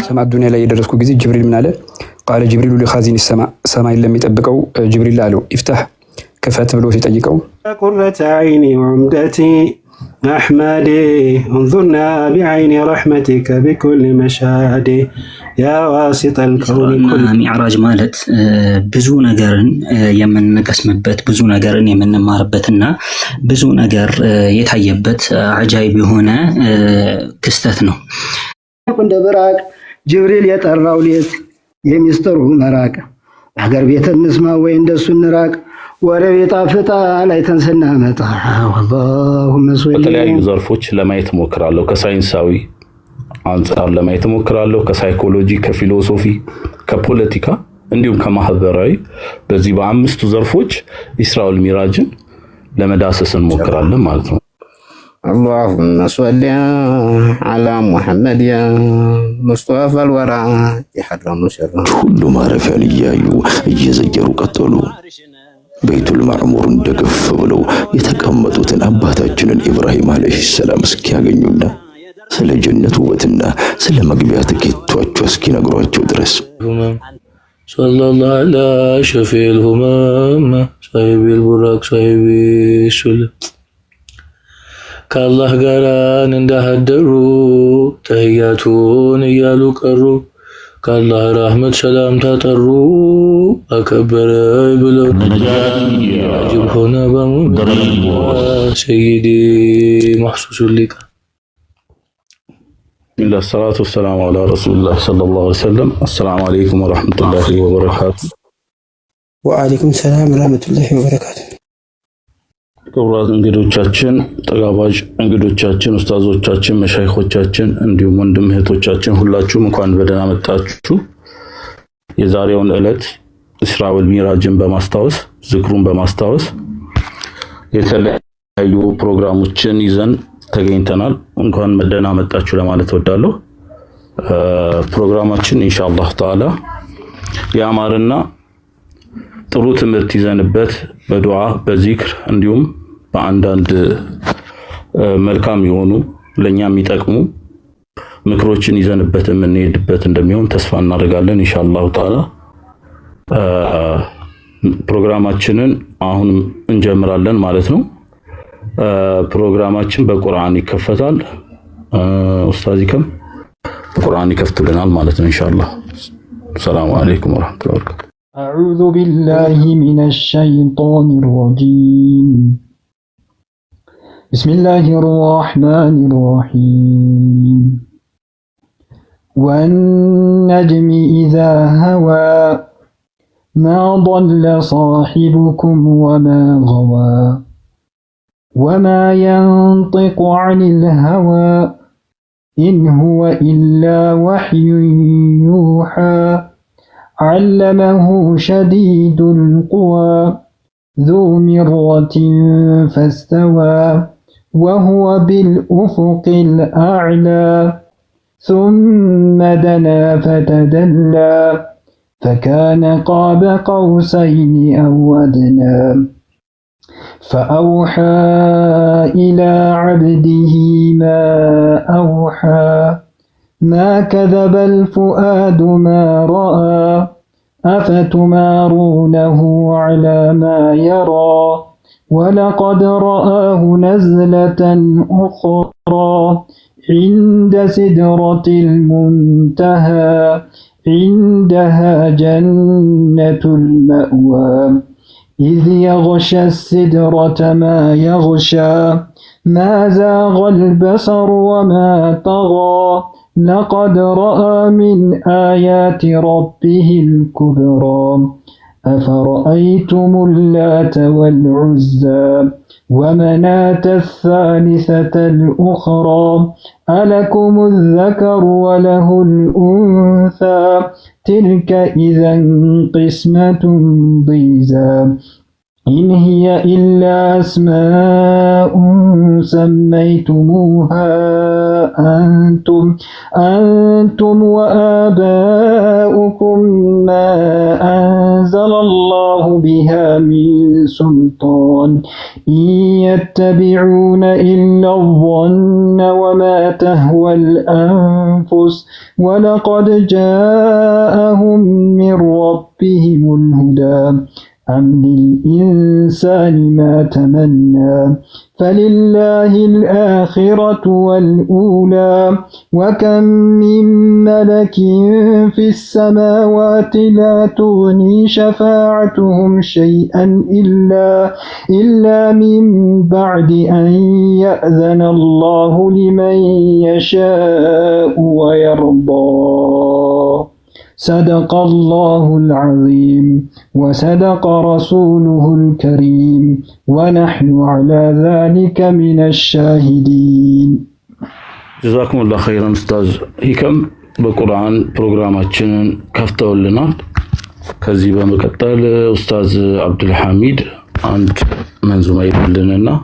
ሰማዕ ዱንያ ላይ የደረስኩ ጊዜ ጅብሪል ምን አለ? ቃለ ጅብሪሉ ሊኻዚን ሰማይ ለሚጠብቀው ጅብሪል አለው ኢፍታህ ክፈት ብሎ ሲጠይቀው ቁረተ ዐይኒ ወዑምደቲ አሕመዴ እንዙርና ቢዐይኒ ረሕመቲከ ቢኩሊ መሻዴ ያ ዋሲጠል ከውኒ ኩል። ሚዕራጅ ማለት ብዙ ነገርን የምንቀስምበት ብዙ ነገርን የምንማርበትና ብዙ ነገር የታየበት አጃይብ የሆነ ክስተት ነው። እንደ ብራቅ ጅብሪል የጠራው ሌት የሚስጥሩ መራቅ አገር ቤት እንስማ ወይ እንደሱ እንራቅ ወደ ቤት አፍጣ ላይተን ስናመጣ አላሁመ ሶሊ። በተለያዩ ዘርፎች ለማየት ሞክራለሁ። ከሳይንሳዊ አንፃር ለማየት ሞክራለሁ። ከሳይኮሎጂ፣ ከፊሎሶፊ፣ ከፖለቲካ እንዲሁም ከማህበራዊ በዚህ በአምስቱ ዘርፎች ኢስራ ወል ሚዕራጅን ለመዳሰስ እንሞክራለን ማለት ነው። اللهم صل على محمد يا مصطفى الورى يحرم شر ሁሉ ማረፊያን እያዩ እየዘየሩ ቀጠሉ። ቤቱል ማዕሙር እንደገፍ ብለው የተቀመጡትን አባታችንን ኢብራሂም አለይሂ ሰላም እስኪያገኙና ስለ ጀነት ውበትና ስለ መግቢያ ትኬቷቸው እስኪነግሯቸው ድረስ ሰለላሁ ዐላ ሸፊል ሁማም ሳሂቢል ቡራቅ ሳሂቢ ሱል ከአላህ ጋር እንዳደሩ ተህያቱን እያሉ ቀሩ። ከአላህ ረህመት ሰላም ታጠሩ አከበረኝ ብለው አጅብ ሆነ በሙሉ ሰይዲ መሕሱሱ ሊቃ ሰላቱ ወሰላሙ ዐላ ረሱሊላህ ሰለላሁ ዐለይሂ ወሰለም። አሰላሙ አለይኩም ወረሕመቱላሂ ወበረካቱ። ወአለይኩም ሰላም ወረሕመቱላሂ ወበረካቱ። ክቡራት እንግዶቻችን፣ ተጋባዥ እንግዶቻችን፣ ኡስታዞቻችን፣ መሻይኾቻችን እንዲሁም ወንድም እህቶቻችን ሁላችሁም እንኳን በደህና መጣችሁ። የዛሬውን ዕለት ኢስራ ወል ሚዕራጅን በማስታወስ ዝክሩን በማስታወስ የተለያዩ ፕሮግራሞችን ይዘን ተገኝተናል። እንኳን በደህና መጣችሁ ለማለት እወዳለሁ። ፕሮግራማችን ኢንሻአላህ ተዓላ ያማረና ጥሩ ትምህርት ይዘንበት በዱዓ በዚክር እንዲሁም በአንዳንድ መልካም የሆኑ ለኛ የሚጠቅሙ ምክሮችን ይዘንበት የምንሄድበት እንደሚሆን ተስፋ እናደርጋለን ኢንሻአላህ ተዓላ። ፕሮግራማችንን አሁን እንጀምራለን ማለት ነው። ፕሮግራማችን በቁርአን ይከፈታል። ኡስታዝ ይከም በቁርአን ይከፍቱልናል ማለት ነው ኢንሻአላህ። ሰላም አለይኩም ወራህመቱላሂ ወበረካቱ። أعوذ بالله من الشيطان الرجيم بسم الله الرحمن الرحيم والنجم إذا هوى ما ضل صاحبكم وما غوى وما ينطق عن الهوى إن هو إلا وحي يوحى علمه شديد القوى ذو مرة فاستوى وهو بالأفق الأعلى ثم دنا فتدلى فكان قاب قوسين أو أدنى فأوحى إلى عبده ما أوحى ما كذب الفؤاد ما رأى أفتمارونه على ما يرى ولقد رآه نزلة أخرى عند سدرة المنتهى عندها جنة المأوى إذ يغشى السدرة ما يغشى ما زاغ البصر وما طغى لقد رأى من آيات ربه الكبرى أفرأيتم اللات والعزى ومناة الثالثة الأخرى ألكم الذكر وله الأنثى تلك إذا قسمة ضيزى إن هي إلا أسماء سميتموها أنتم وآباؤكم ما أنزل الله بها من سلطان إن يتبعون إلا الظن وما تهوى الأنفس ولقد جاءهم من ربهم الهدى أم للإنسان ما تمنى فلله الآخرة والأولى وكم من ملك في السماوات لا تغني شفاعتهم شيئا إلا من بعد أن يأذن الله لمن يشاء ويرضى صدق الله العظيم وصدق رسوله الكريم ونحن على ذلك من الشاهدين جزاكم الله خيرا أستاذ هيكم بقرآن برنامجنا كفتولنا كذيبا مكتل أستاذ عبد الحميد عند منظومة لنا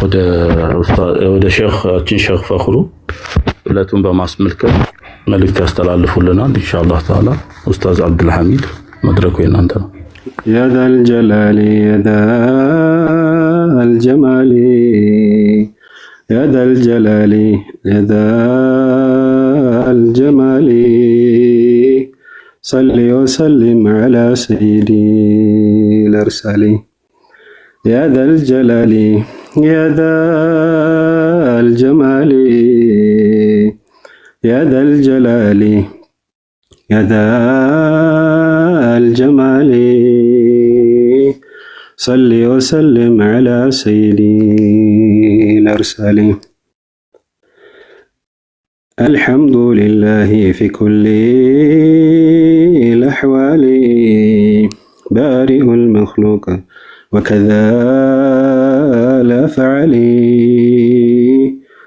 وده شيخ فخرو لاتون بماسملك ملك استلالف لنا إن شاء الله تعالى أستاذ عبد الحميد مدرك وين أنت يا ذا الجلال يا ذا الجمال يا ذا الجلال يا ذا الجمال صل وسلم على سيدي الأرسال يا ذا الجلال يا ذا الجمال يا ذا الجلال يا ذا الجمال صل وسلم على سيدي الأرسال الحمد لله في كل الأحوال بارئ المخلوق وكذا الأفعال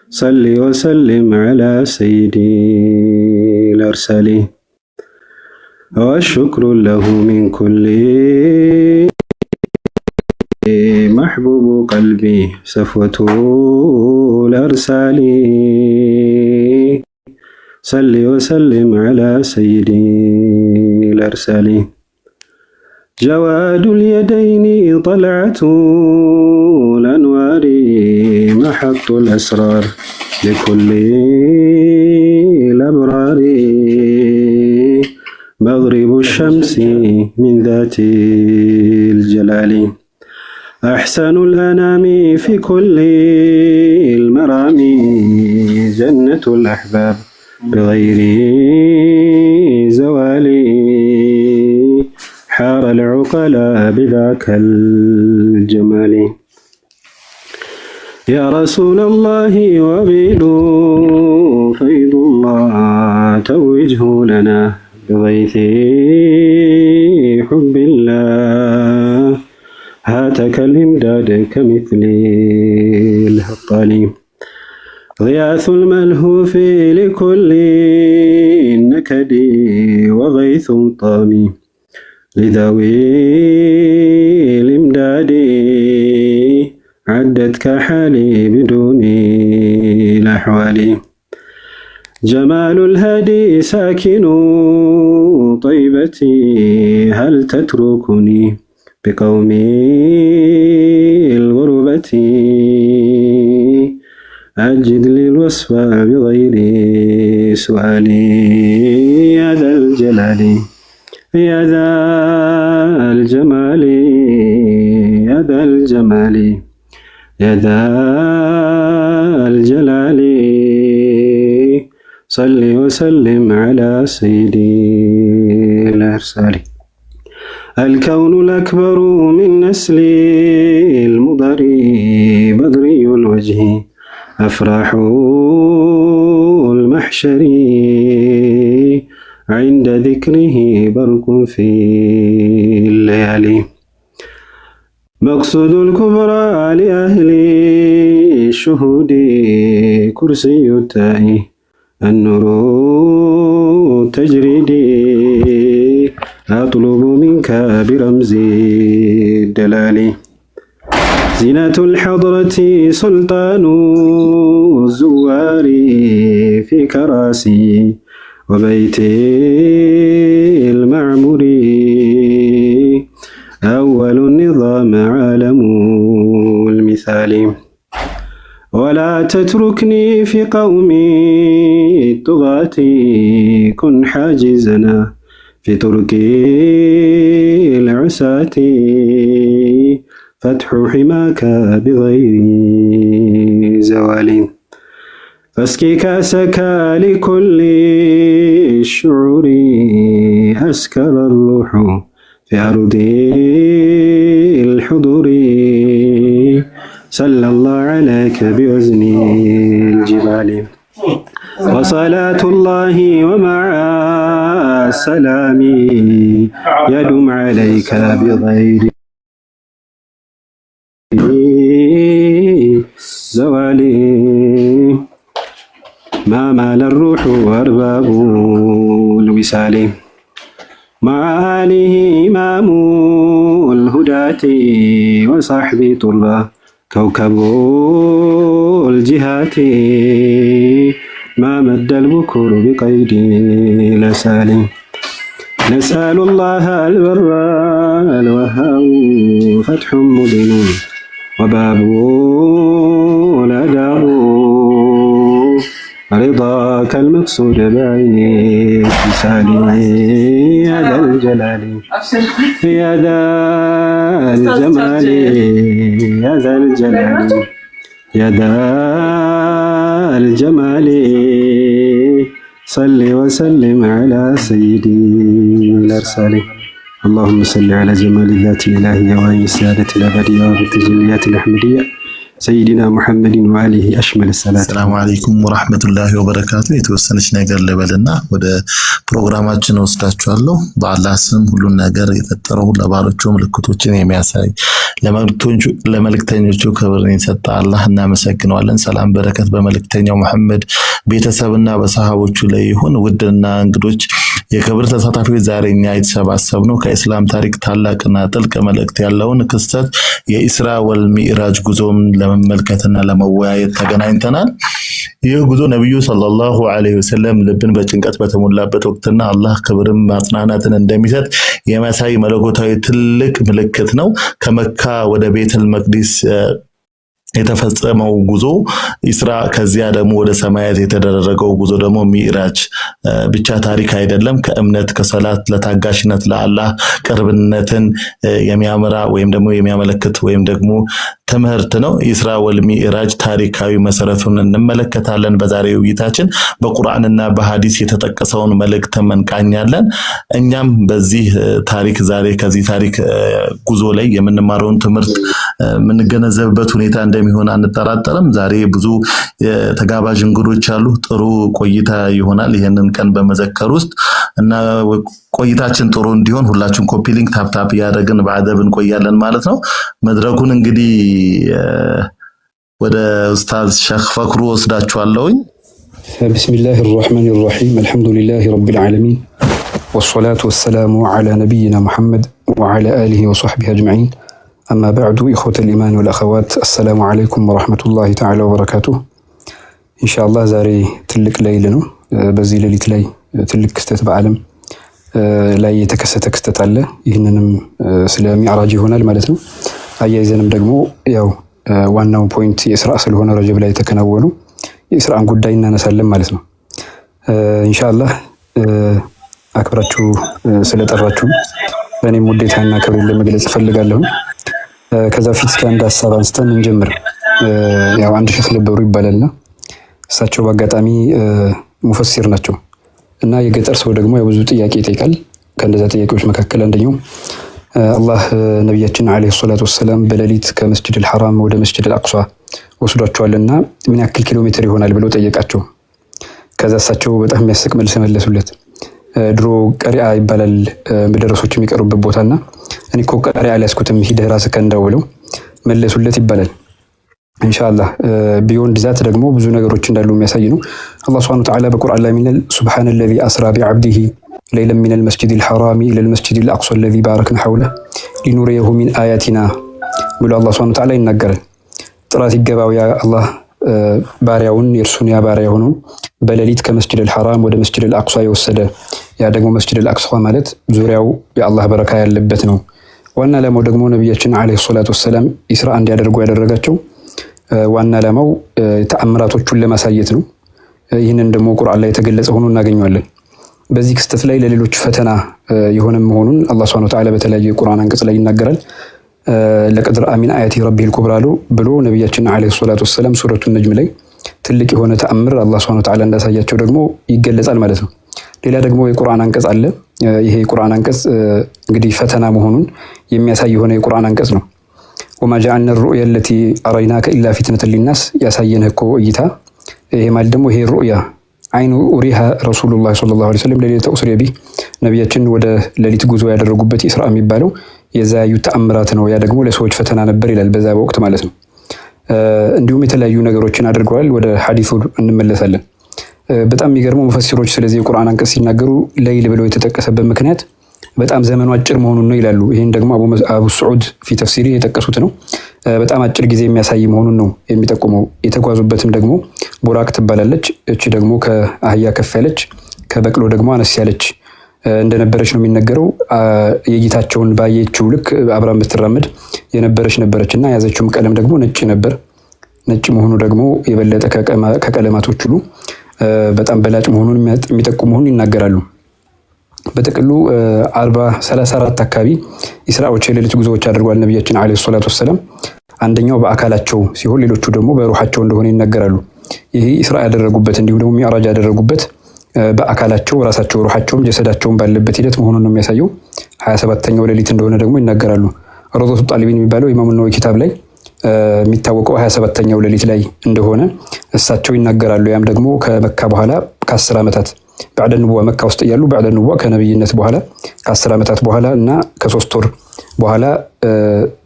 صل وسلم على سيدي الأرسال والشكر له من كل محبوب قلبي صفوة الأرسال صل وسلم على سيدي الأرسال جواد اليدين طلعة الأنوار محط الأسرار لكل الأبرار مغرب الشمس من ذات الجلال أحسن الأنام في كل المرام جنة الأحباب بغير زوال حار العقلاء بذاك الجمال يا رسول الله وبيل فيض الله توجه لنا بغيث حب الله هاتك الإمداد كمثل الهطال غياث الملهوف لكل نكد وغيث طامي لذوي الإمداد عدتك حالي بدون الأحوال جمال الهادي ساكن طيبتي هل تتركني بقومي الغربة أجد للوصف بغير سؤالي يا ذا الجلال يا ذا الجمال يا ذا الجمال يا ذا الجلال صل وسلم على سيدي الأرسال الكون الأكبر من نسل المضر بدري الوجه أفراح المحشر عند ذكره برق في الليالي مقصود الكبرى لأهل الشهود كرسي التائه النور التجريدي أطلب منك برمز الدلال زينة الحضرة سلطان الزوار في كراسي وبيت المعمور أول النظام عالم المثال ولا تتركني في قومي الطغاة كن حاجزنا في ترك العساة فتح حماك بغير زوال فاسقي كاسك لكل الشعور أسكر الروح في أرض الحضور صلى الله عليك بوزن الجبال وصلاة الله ومع السلام يدوم عليك بغير زوال ما مال الروح وأرباب الوسال مع آله إمام الهداة وصحبه طلبة كوكب الجهات ما مد البكور بقيد لسال نسأل الله البر الوهاب فتح مبين وباب الأداب رضاك المقصود بعين اتصال يا ذا الجلال يا ذا الجمال يا ذا الجلال يا ذا الجمال صل وسلم على سيدي الأرسال اللهم صل على جمال الذات الإلهية وعين السادة الأبدية وبالتجليات الأحمدية سيدنا محمد وعليه أشمل الصلاة السلام عليكم ورحمة الله وبركاته የተወሰነች ነገር ልበልና ወደ ፕሮግራማችን ወስዳችኋለሁ በአላህ ስም ሁሉን ነገር የፈጠረው ለባሮቹ ምልክቶችን የሚያሳይ ለመልእክተኞቹ ክብርን የሰጠ አላህ እናመሰግናለን ሰላም በረከት በመልእክተኛው መሐመድ ቤተሰብና በሰሃቦቹ ላይ ይሁን ውድና እንግዶች የክብር ተሳታፊዎች ዛሬኛ የተሰባሰብነው ከእስላም ታሪክ ታላቅና ጥልቅ መልእክት ያለውን ክስተት የኢስራ ወልሚዕራጅ ጉዞን ለመመልከትና ለመወያየት ተገናኝተናል ይህ ጉዞ ነብዩ ሰለላሁ ዐለይሂ ወሰለም ልብን በጭንቀት በተሞላበት ወቅትና አላህ ክብርን ማጽናናትን እንደሚሰጥ የሚያሳይ መለኮታዊ ትልቅ ምልክት ነው ከመካ ወደ ቤተል መቅዲስ የተፈጸመው ጉዞ ኢስራ ከዚያ ደግሞ ወደ ሰማያት የተደረገው ጉዞ ደግሞ ሚዕራጅ ብቻ ታሪክ አይደለም ከእምነት ከሰላት ለታጋሽነት ለአላህ ቅርብነትን የሚያመራ ወይም ደግሞ የሚያመለክት ወይም ደግሞ ትምህርት ነው ኢስራ ወልሚዕራጅ ታሪካዊ መሰረቱን እንመለከታለን በዛሬው ውይይታችን በቁርአንና በሐዲስ የተጠቀሰውን መልእክት እንቃኛለን እኛም በዚህ ታሪክ ዛሬ ከዚህ ታሪክ ጉዞ ላይ የምንማረውን ትምህርት ምንገነዘብበት ሁኔታ እንደሚሆን አንጠራጠርም ዛሬ ብዙ ተጋባዥ እንግዶች አሉ ጥሩ ቆይታ ይሆናል ይሄንን ቀን በመዘከር ውስጥ እና ቆይታችን ጥሩ እንዲሆን ሁላችሁም ኮፒ ሊንክ ታፕ ታፕ ያደረግን በአደብ እንቆያለን ማለት ነው መድረኩን እንግዲህ ወደ ኡስታዝ ሼኽ ፈክሩ ወስዳችኋለሁኝ بسم الله الرحمن الرحيم الحمد لله رب العالمين والصلاة والسلام على نبينا محمد وعلى آله وصحبه أجمعين أما بعد إخوة الإيمان والأخوات السلام عليكم ورحمة الله تعالى وبركاته إن شاء الله زاري تلك ليلنا بزي ليلة لي تلك كستة بعالم لا يتكست كستة على إننا سلامي عراجي هنا المالتنا أي إذن دقمو ياو ዋናው ፖይንት የኢስራ ስለሆነ ረጀብ ላይ ተከናወኑ የኢስራን ጉዳይና ነሳለን ማለት ነው ኢንሻአላህ አክብራችሁ ስለጠራችሁ በእኔም ውዴታና ክብር ለመግለጽ ፈልጋለሁ ከዛ ፊት ከአንድ ሐሳብ አንስተን እንጀምር ያው አንድ ሼኽ ነበሩ ይባላልና እሳቸው በአጋጣሚ ሙፈሲር ናቸው እና የገጠር ሰው ደግሞ ብዙ ጥያቄ ይጠይቃል ከእንደዛ ጥያቄዎች መካከል አንደኛው አላህ ነብያችን አለይሂ ሰላቱ ወሰለም በሌሊት ከመስጂድ አልሐራም ወደ መስጂድ አልአቅሷ ወስዷቸዋልና ምን ያክል ኪሎ ሜትር ይሆናል ብለው ጠየቃቸው ከዛ እሳቸው በጣም የሚያስቅ መልስ መለሱለት ድሮ ቀሪዓ ይባላል በደረሶች የሚቀሩበት ቦታና እኔ እኮ ቀሪዓ አልያዝኩትም ሂደህ ራስህ ከእንዳው ብለው መለሱለት ይባላል ኢንሻአላህ ቢዮንድ ዛት ደግሞ ብዙ ነገሮች እንዳሉ የሚያሳይ ነው አላህ Subhanahu Wa Ta'ala በቁርአን ላይ ሚነል ሱብሃነላዚ አስራ ቢዐብዲሂ ليلا من المسجد الحرام إلى المسجد الأقصى الذي باركنا حوله لنريه من آياتنا ብሎ አላህ ሱብሓነሁ ወተዓላ ይናገራል። ጥራት ይገባው ያ አላህ ባሪያውን የእርሱን ያ ባሪያ ሆኖ በሌሊት ከመስጂድ አልሐራም ወደ መስጂድ አልአቅሷ የወሰደ ያ ደግሞ መስጂድ አልአቅሷ ማለት ዙሪያው የአላህ በረካ ያለበት ነው። ዋና ዓላማው ደግሞ ነቢያችን ዓለይሂ ሰላቱ ወሰላም ኢስራ እንዲያደርጉ ያደረጋቸው ዋና ዓላማው ተአምራቶቹን ለማሳየት ነው። ይህንን ደግሞ ቁርአን ላይ የተገለጸ ሆኖ እናገኘዋለን። በዚህ ክስተት ላይ ለሌሎች ፈተና የሆነ መሆኑን አላህ ሱብሓነሁ ወተዓላ በተለያየ የቁርአን አንቀጽ ላይ ይናገራል። ለቀድ ረአ ሚን አያቲ ረቢሂል ኩብራ ብሎ ነቢያችን ዓለይሂ ሰላቱ ወሰላም ሱረቱ ነጅም ላይ ትልቅ የሆነ ተአምር አላህ ሱብሓነሁ ወተዓላ እንዳሳያቸው ደግሞ ይገለጻል ማለት ነው። ሌላ ደግሞ የቁርአን አንቀጽ አለ። ይሄ የቁርአን አንቀጽ እንግዲህ ፈተና መሆኑን የሚያሳይ የሆነ የቁርአን አንቀጽ ነው። ወማ ጀዐልና ሩእያ አለቲ አረይናከ ኢላ ፊትነተን ሊናስ ያሳየንህ እኮ እይታ። ይሄ ማለት ደግሞ ይሄ ሩእያ አይኑ ኡሪሃ ረሱሉላህ ሰለላሁ ዐለይሂ ወሰለም ለሌሊተ ኡስሪየ ቢህ ነቢያችን ወደ ሌሊት ጉዞ ያደረጉበት ኢስራ የሚባለው የዛ ያዩት ተአምራት ነው። ያ ደግሞ ለሰዎች ፈተና ነበር ይላል በዛ ወቅት ማለት ነው። እንዲሁም የተለያዩ ነገሮችን አድርገዋል። ወደ ሐዲሱ እንመለሳለን። በጣም የሚገርመው ሙፈሲሮች ስለዚህ የቁርአን አንቀጽ ሲናገሩ ለይል ብለው የተጠቀሰበት ምክንያት በጣም ዘመኑ አጭር መሆኑን ነው ይላሉ። ይህን ደግሞ አቡ ስዑድ ፊ ተፍሲሪ የጠቀሱት ነው። በጣም አጭር ጊዜ የሚያሳይ መሆኑን ነው የሚጠቁመው። የተጓዙበትም ደግሞ ቡራቅ ትባላለች። እቺ ደግሞ ከአህያ ከፍ ያለች ከበቅሎ ደግሞ አነስ ያለች እንደነበረች ነው የሚነገረው። የጌታቸውን ባየችው ልክ አብራ የምትራመድ የነበረች እና የያዘችውም ቀለም ደግሞ ነጭ ነበር። ነጭ መሆኑ ደግሞ የበለጠ ከቀለማቶች ሁሉ በጣም በላጭ መሆኑን የሚጠቁም መሆኑን ይናገራሉ። በጥቅሉ 34 አካባቢ ኢስራዎች የሌሊት ጉዞዎች አድርጓል ነቢያችን ዓለይሂ ሰላቱ ወሰላም። አንደኛው በአካላቸው ሲሆን ሌሎቹ ደግሞ በሩሃቸው እንደሆነ ይናገራሉ። ይህ ኢስራ ያደረጉበት እንዲሁም ደግሞ ሚዕራጅ ያደረጉበት በአካላቸው ራሳቸው ሩሃቸውም ጀሰዳቸውም ባለበት ሂደት መሆኑን ነው የሚያሳየው። 27ኛው ሌሊት እንደሆነ ደግሞ ይናገራሉ። ረውደቱ ጣሊቢን የሚባለው ኢማሙ ነወዊ ኪታብ ላይ የሚታወቀው 27ኛው ሌሊት ላይ እንደሆነ እሳቸው ይናገራሉ። ያም ደግሞ ከመካ በኋላ ከ10 ዓመታት ባዕደ ንቡዋ መካ ውስጥ እያሉ ባዕደ ንቡዋ ከነብይነት በኋላ ከ10 ዓመታት በኋላ እና ከ3 ወር በኋላ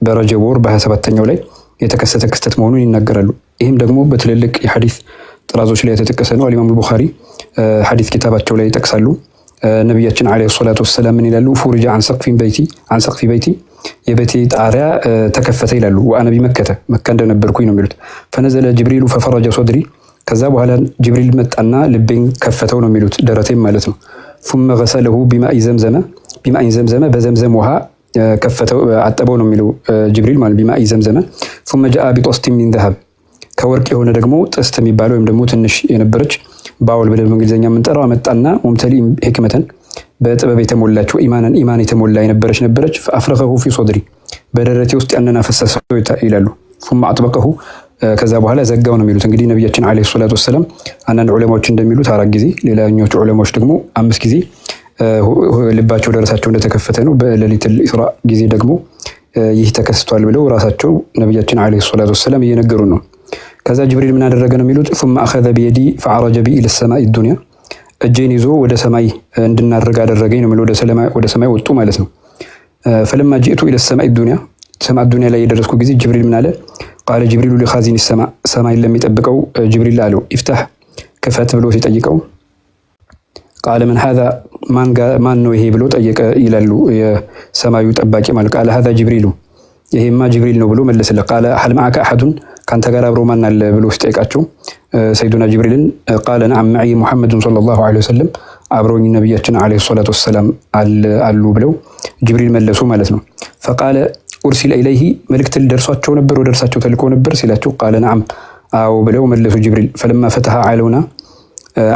በረጀብ ወር በ27ኛው ላይ የተከሰተ ክስተት መሆኑን ይናገራሉ። ይህም ደግሞ በትልልቅ የሐዲስ ጥራዞች ላይ የተጠቀሰ ነው። አልኢማሙ ቡኻሪ ሐዲስ ኪታባቸው ላይ ይጠቅሳሉ። ነቢያችን ዓለይሂ ሰላቱ ወሰላም ምን ይላሉ? ፉርጃ አን ሰቅፊ በይቲ የቤቴ ጣሪያ ተከፈተ ይላሉ። ወአነ ቢመከተ መካ እንደነበርኩኝ ነው የሚሉት። ፈነዘለ ጅብሪሉ ፈፈረጀ ሶድሪ ከዛ በኋላ ጅብሪል መጣና ልቤን ከፈተው ነው የሚሉት፣ ደረቴም ማለት ነው። ثم غسله بماء زمزم በዘምዘም ውሃ ከፈተው አጠበው ነው የሚለው ጅብሪል ማለት بماء زمزم ثم جاء بطست من ذهب ከወርቅ የሆነ ደግሞ ጥስት የሚባለው ወይም ደግሞ ትንሽ የነበረች ባውል ብለን በእንግሊዝኛ የምንጠራው አመጣና ሙምተሊ ህክመተን በጥበብ የተሞላች ኢማን የተሞላ ነበረች። فأفرغه في صدري በደረቴ ውስጥ ያንን አፈሰሰው ይላሉ። ثم أطبقه ከዛ በኋላ ዘጋው ነው የሚሉት። እንግዲህ ነቢያችን ዓለይሂ ሰላቱ ወሰላም አንዳንድ ዑለማዎች እንደሚሉት 4 ጊዜ፣ ሌላኞቹ ዑለማዎች ደግሞ 5 ጊዜ ልባቸው ደረሳቸው እንደተከፈተ ነው። በሌሊት ኢስራ ጊዜ ደግሞ ይህ ተከስቷል ብለው ራሳቸው ነቢያችን ዓለይሂ ሰላቱ ወሰላም እየነገሩ ነው። ከዛ ጅብሪል ምን አደረገ ነው የሚሉት? ثم أخذ بيدي فعرج بي إلى السماء الدنيا እጄን ይዞ ወደ ሰማይ እንድናደርግ አደረገኝ ነው የሚለው። ወደ ሰማይ ወጡ ማለት ነው። فلما جئت إلى السماء الدنيا ሰማይ ዱንያ ላይ የደረስኩ ጊዜ ጅብሪል ምን አለ? ቃለ ጅብሪሉ ሊኻዚን ሰማይ ለሚጠብቀው ጅብሪል አለው ኢፍታህ ክፈት ብሎ ሲጠይቀው ቃለ ምን ሀዛ ማን ነው ይሄ ብሎ ጠየቀ ይላሉ የሰማዩ ጠባቂ ማለት። ቃለ ሀዛ ጅብሪሉ ይሄማ ጅብሪል ነው ብሎ መለሰለት። ቃለ ሀል መዐከ አሐዱን ካንተ ጋር አብሮ ማን አለ ብሎ ሲጠይቃቸው ሰይዱና ጅብሪልን ቃለ ነዐም መዒ ሙሐመዱን ሰለላሁ ዐለይሂ ወሰለም አብሮኝ ነቢያችን ዓለይሂ ሰላቱ ወሰላም አሉ ብለው ጅብሪል መለሱ ማለት ነው። ፈቃለ ኡርሲለ ኢለይሂ መልእክት ደርሷቸው ነበር ወደ እርሳቸው ተልኮ ነበር ሲላቸው ቃለ ነዓም አዎ ብለው መለሱ ጅብሪል። ፈለማ ፈተሐ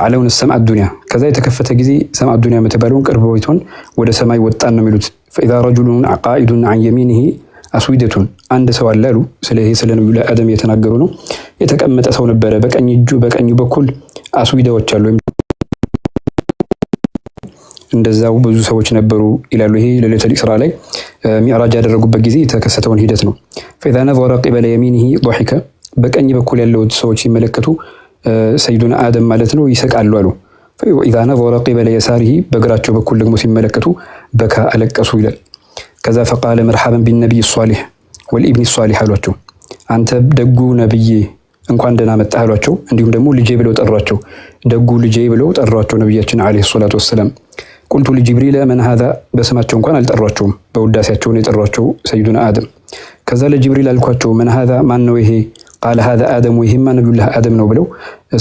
ዓለውን ሰማዕ ዱንያ ከዛ የተከፈተ ጊዜ ሰማዕ ዱንያ የምትባለውን ቅርብ ቦታውን ወደ ሰማይ ወጣን ነው የሚሉት። ፈኢዛ ረጁሉን ቃኢዱን ዐን የሚኒሂ አስዊደቱን አንድ ሰው አለ አሉ። ስለ ነብዩ አደም የተናገሩ ነው። የተቀመጠ ሰው ነበረ፣ በቀኙ በኩል አስዊዳዎች አሉ፣ እንደዛው ብዙ ሰዎች ነበሩ ይላሉ። ይሄ ለሌሊቱል ኢስራ ላይ ሚዕራጅ ያደረጉበት ጊዜ የተከሰተውን ሂደት ነው። فإذا نظر قبل يمينه ضحك በቀኝ በኩል ያለው ሰዎች ሲመለከቱ ሰይዱና አደም ማለት ነው ይስቃሉ አሉ። فإذا نظر قبل يساره በግራቸው በኩል ደግሞ ሲመለከቱ በካ አለቀሱ ይላል። ከዛ فقال مرحبا بالنبي الصالح والابن الصالح አሏቸው። አንተ ደጉ ነብዬ እንኳን ደህና መጣህ አሏቸው። እንዲሁም ደግሞ ልጄ ብለው ጠሯቸው። ደጉ ልጄ ብለው ጠሯቸው ነብያችን ዓለይሂ ሰላቱ ወሰላም። ቁልቱ ለጅብሪል መን ሀዛ በስማቸው እንኳን አልጠሯቸውም፣ በውዳሴያቸው ነው የጠሯቸው ሰይዱና አደም። ከዛ ለጅብሪል አልኳቸው من هذا ማን ነው ይሄ قال هذا آدم ويهما نبي الله آدم ነው ብለው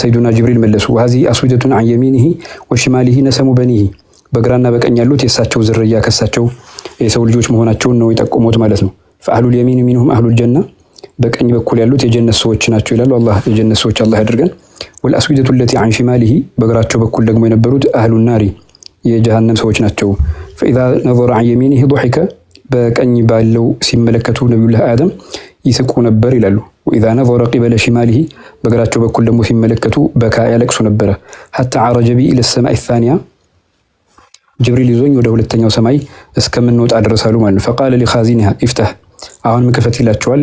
ሰይዱና ጅብሪል መለሱ وهذه أسودة عن يمينه وشماله نسم بنيه በግራና በቀኝ ያሉት የሳቸው ዝርያ ከሳቸው የሰው ልጆች መሆናቸውን ነው የጠቆሙት ማለት ነው فأهل اليمين منهم أهل الجنة በቀኝ በኩል ያሉት የጀነት ሰዎች ናቸው ይላሉ አላህ የጀነት ሰዎች አላህ ያድርገን والأسودة التي عن شماله በግራቸው በኩል ደግሞ የነበሩት أهل النار የጀሃነም ሰዎች ናቸው فإذا نظر عن يمينه ضحك በቀኝ ባለው ሲመለከቱ ነብዩላህ አደም ይስቁ ነበር ይላሉ وإذا نظر قبل شماله በግራቸው በኩል ደግሞ ሲመለከቱ በካ ያለቅሱ ነበር حتى عرج بي إلى السماء الثانية ጅብሪል ይዞኝ ወደ ሁለተኛው ሰማይ እስከምንወጣ ድረሳሉ ማለት ነው فقال لخازنها افتح አሁን ምክፈት ይላቸዋል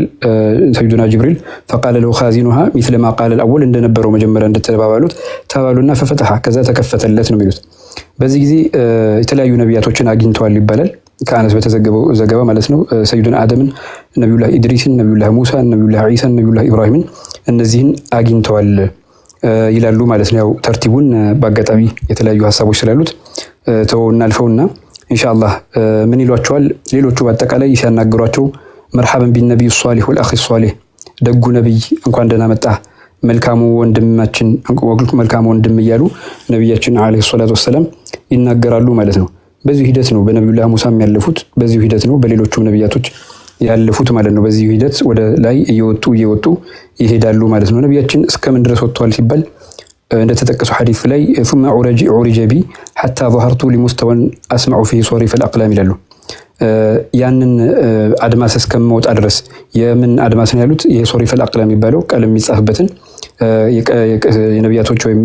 ሰይዱና ጅብሪል فقال له خازنها مثل ما قال الأول እንደነበረው መጀመሪያ እንደተባባሉት ተባሉና ففتح ከዛ ተከፈተለት ነው የሚሉት በዚህ ጊዜ የተለያዩ ነብያቶችን አግኝተዋል ይባላል ከአነስ በተዘገበው ዘገባ ማለት ነው ሰይዱና አደምን ነብዩላህ ኢድሪስን ነብዩላህ ሙሳን ነብዩላህ ዒሳን ነብዩላህ ኢብራሂምን እነዚህን አግኝተዋል ይላሉ ማለት ነው ያው ተርቲቡን በአጋጣሚ የተለያዩ ሐሳቦች ስላሉት ተወውና አልፈውና ኢንሻአላህ ምን ይሏቸዋል ሌሎቹ በአጠቃላይ ሲያናገሯቸው መርሐበን ቢነብዩ ሷሊህ ወልአኺ ሷሊህ ደጉ ነብይ እንኳን ደህና መጣ መልካሙ ወንድማችን መልካሙ ወንድም እያሉ ነብያችን አለይሂ ሰላቱ ወሰለም ይናገራሉ ማለት ነው በዚህ ሂደት ነው በነብዩላህ ሙሳም ያለፉት በዚህ ሂደት ነው በሌሎቹም ነብያቶች ያለፉት ማለት ነው በዚህ ሂደት ወደ ላይ እየወጡ ይሄዳሉ ማለት ነው ነብያችን እስከምን ድረስ ወጥተዋል ሲባል እንደተጠቀሰው ሐዲስ ላይ ثم عرج بي حتى ظهرت لمستوى اسمع فيه صريف الاقلام ይላሉ ያንን አድማስ እስከመውጣ ድረስ የምን አድማስ ነው ያሉት ይሄ ሶሪፍ አልአቅላም የሚባለው ቀለም የሚጻፍበትን የነብያቶች ወይም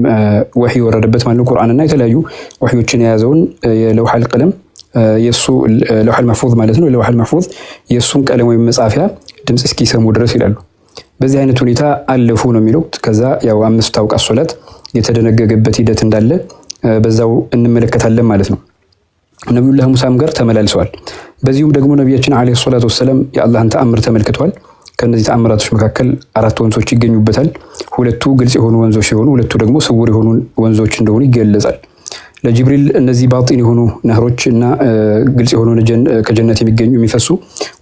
ወህይ ወረደበት ማለት ነው ቁርአንና የተለያዩ ወህዮችን የያዘውን የለውሐል ቀለም የሱ ለውሐል መህፉዝ ማለት ነው ለውሐል መህፉዝ የሱን ቀለም ወይም መጻፊያ ድምጽ እስኪሰሙ ድረስ ይላሉ በዚህ አይነት ሁኔታ አለፉ ነው የሚለው ከዛ ያው አምስቱ አውቃት ሶላት የተደነገገበት ሂደት እንዳለ በዛው እንመለከታለን ማለት ነው ነብዩላህ ሙሳም ጋር ተመላልሰዋል በዚሁም ደግሞ ነብያችን አለይሂ ሰላቱ ወሰለም የአላህን ተአምር ተመልክተዋል ከነዚህ ተአምራቶች መካከል አራት ወንዞች ይገኙበታል ሁለቱ ግልጽ የሆኑ ወንዞች ሲሆኑ ሁለቱ ደግሞ ስውር የሆኑ ወንዞች እንደሆኑ ይገለጻል ለጅብሪል እነዚህ ባጢን የሆኑ ነህሮች እና ግልጽ የሆኑ ከጀነት የሚገኙ የሚፈሱ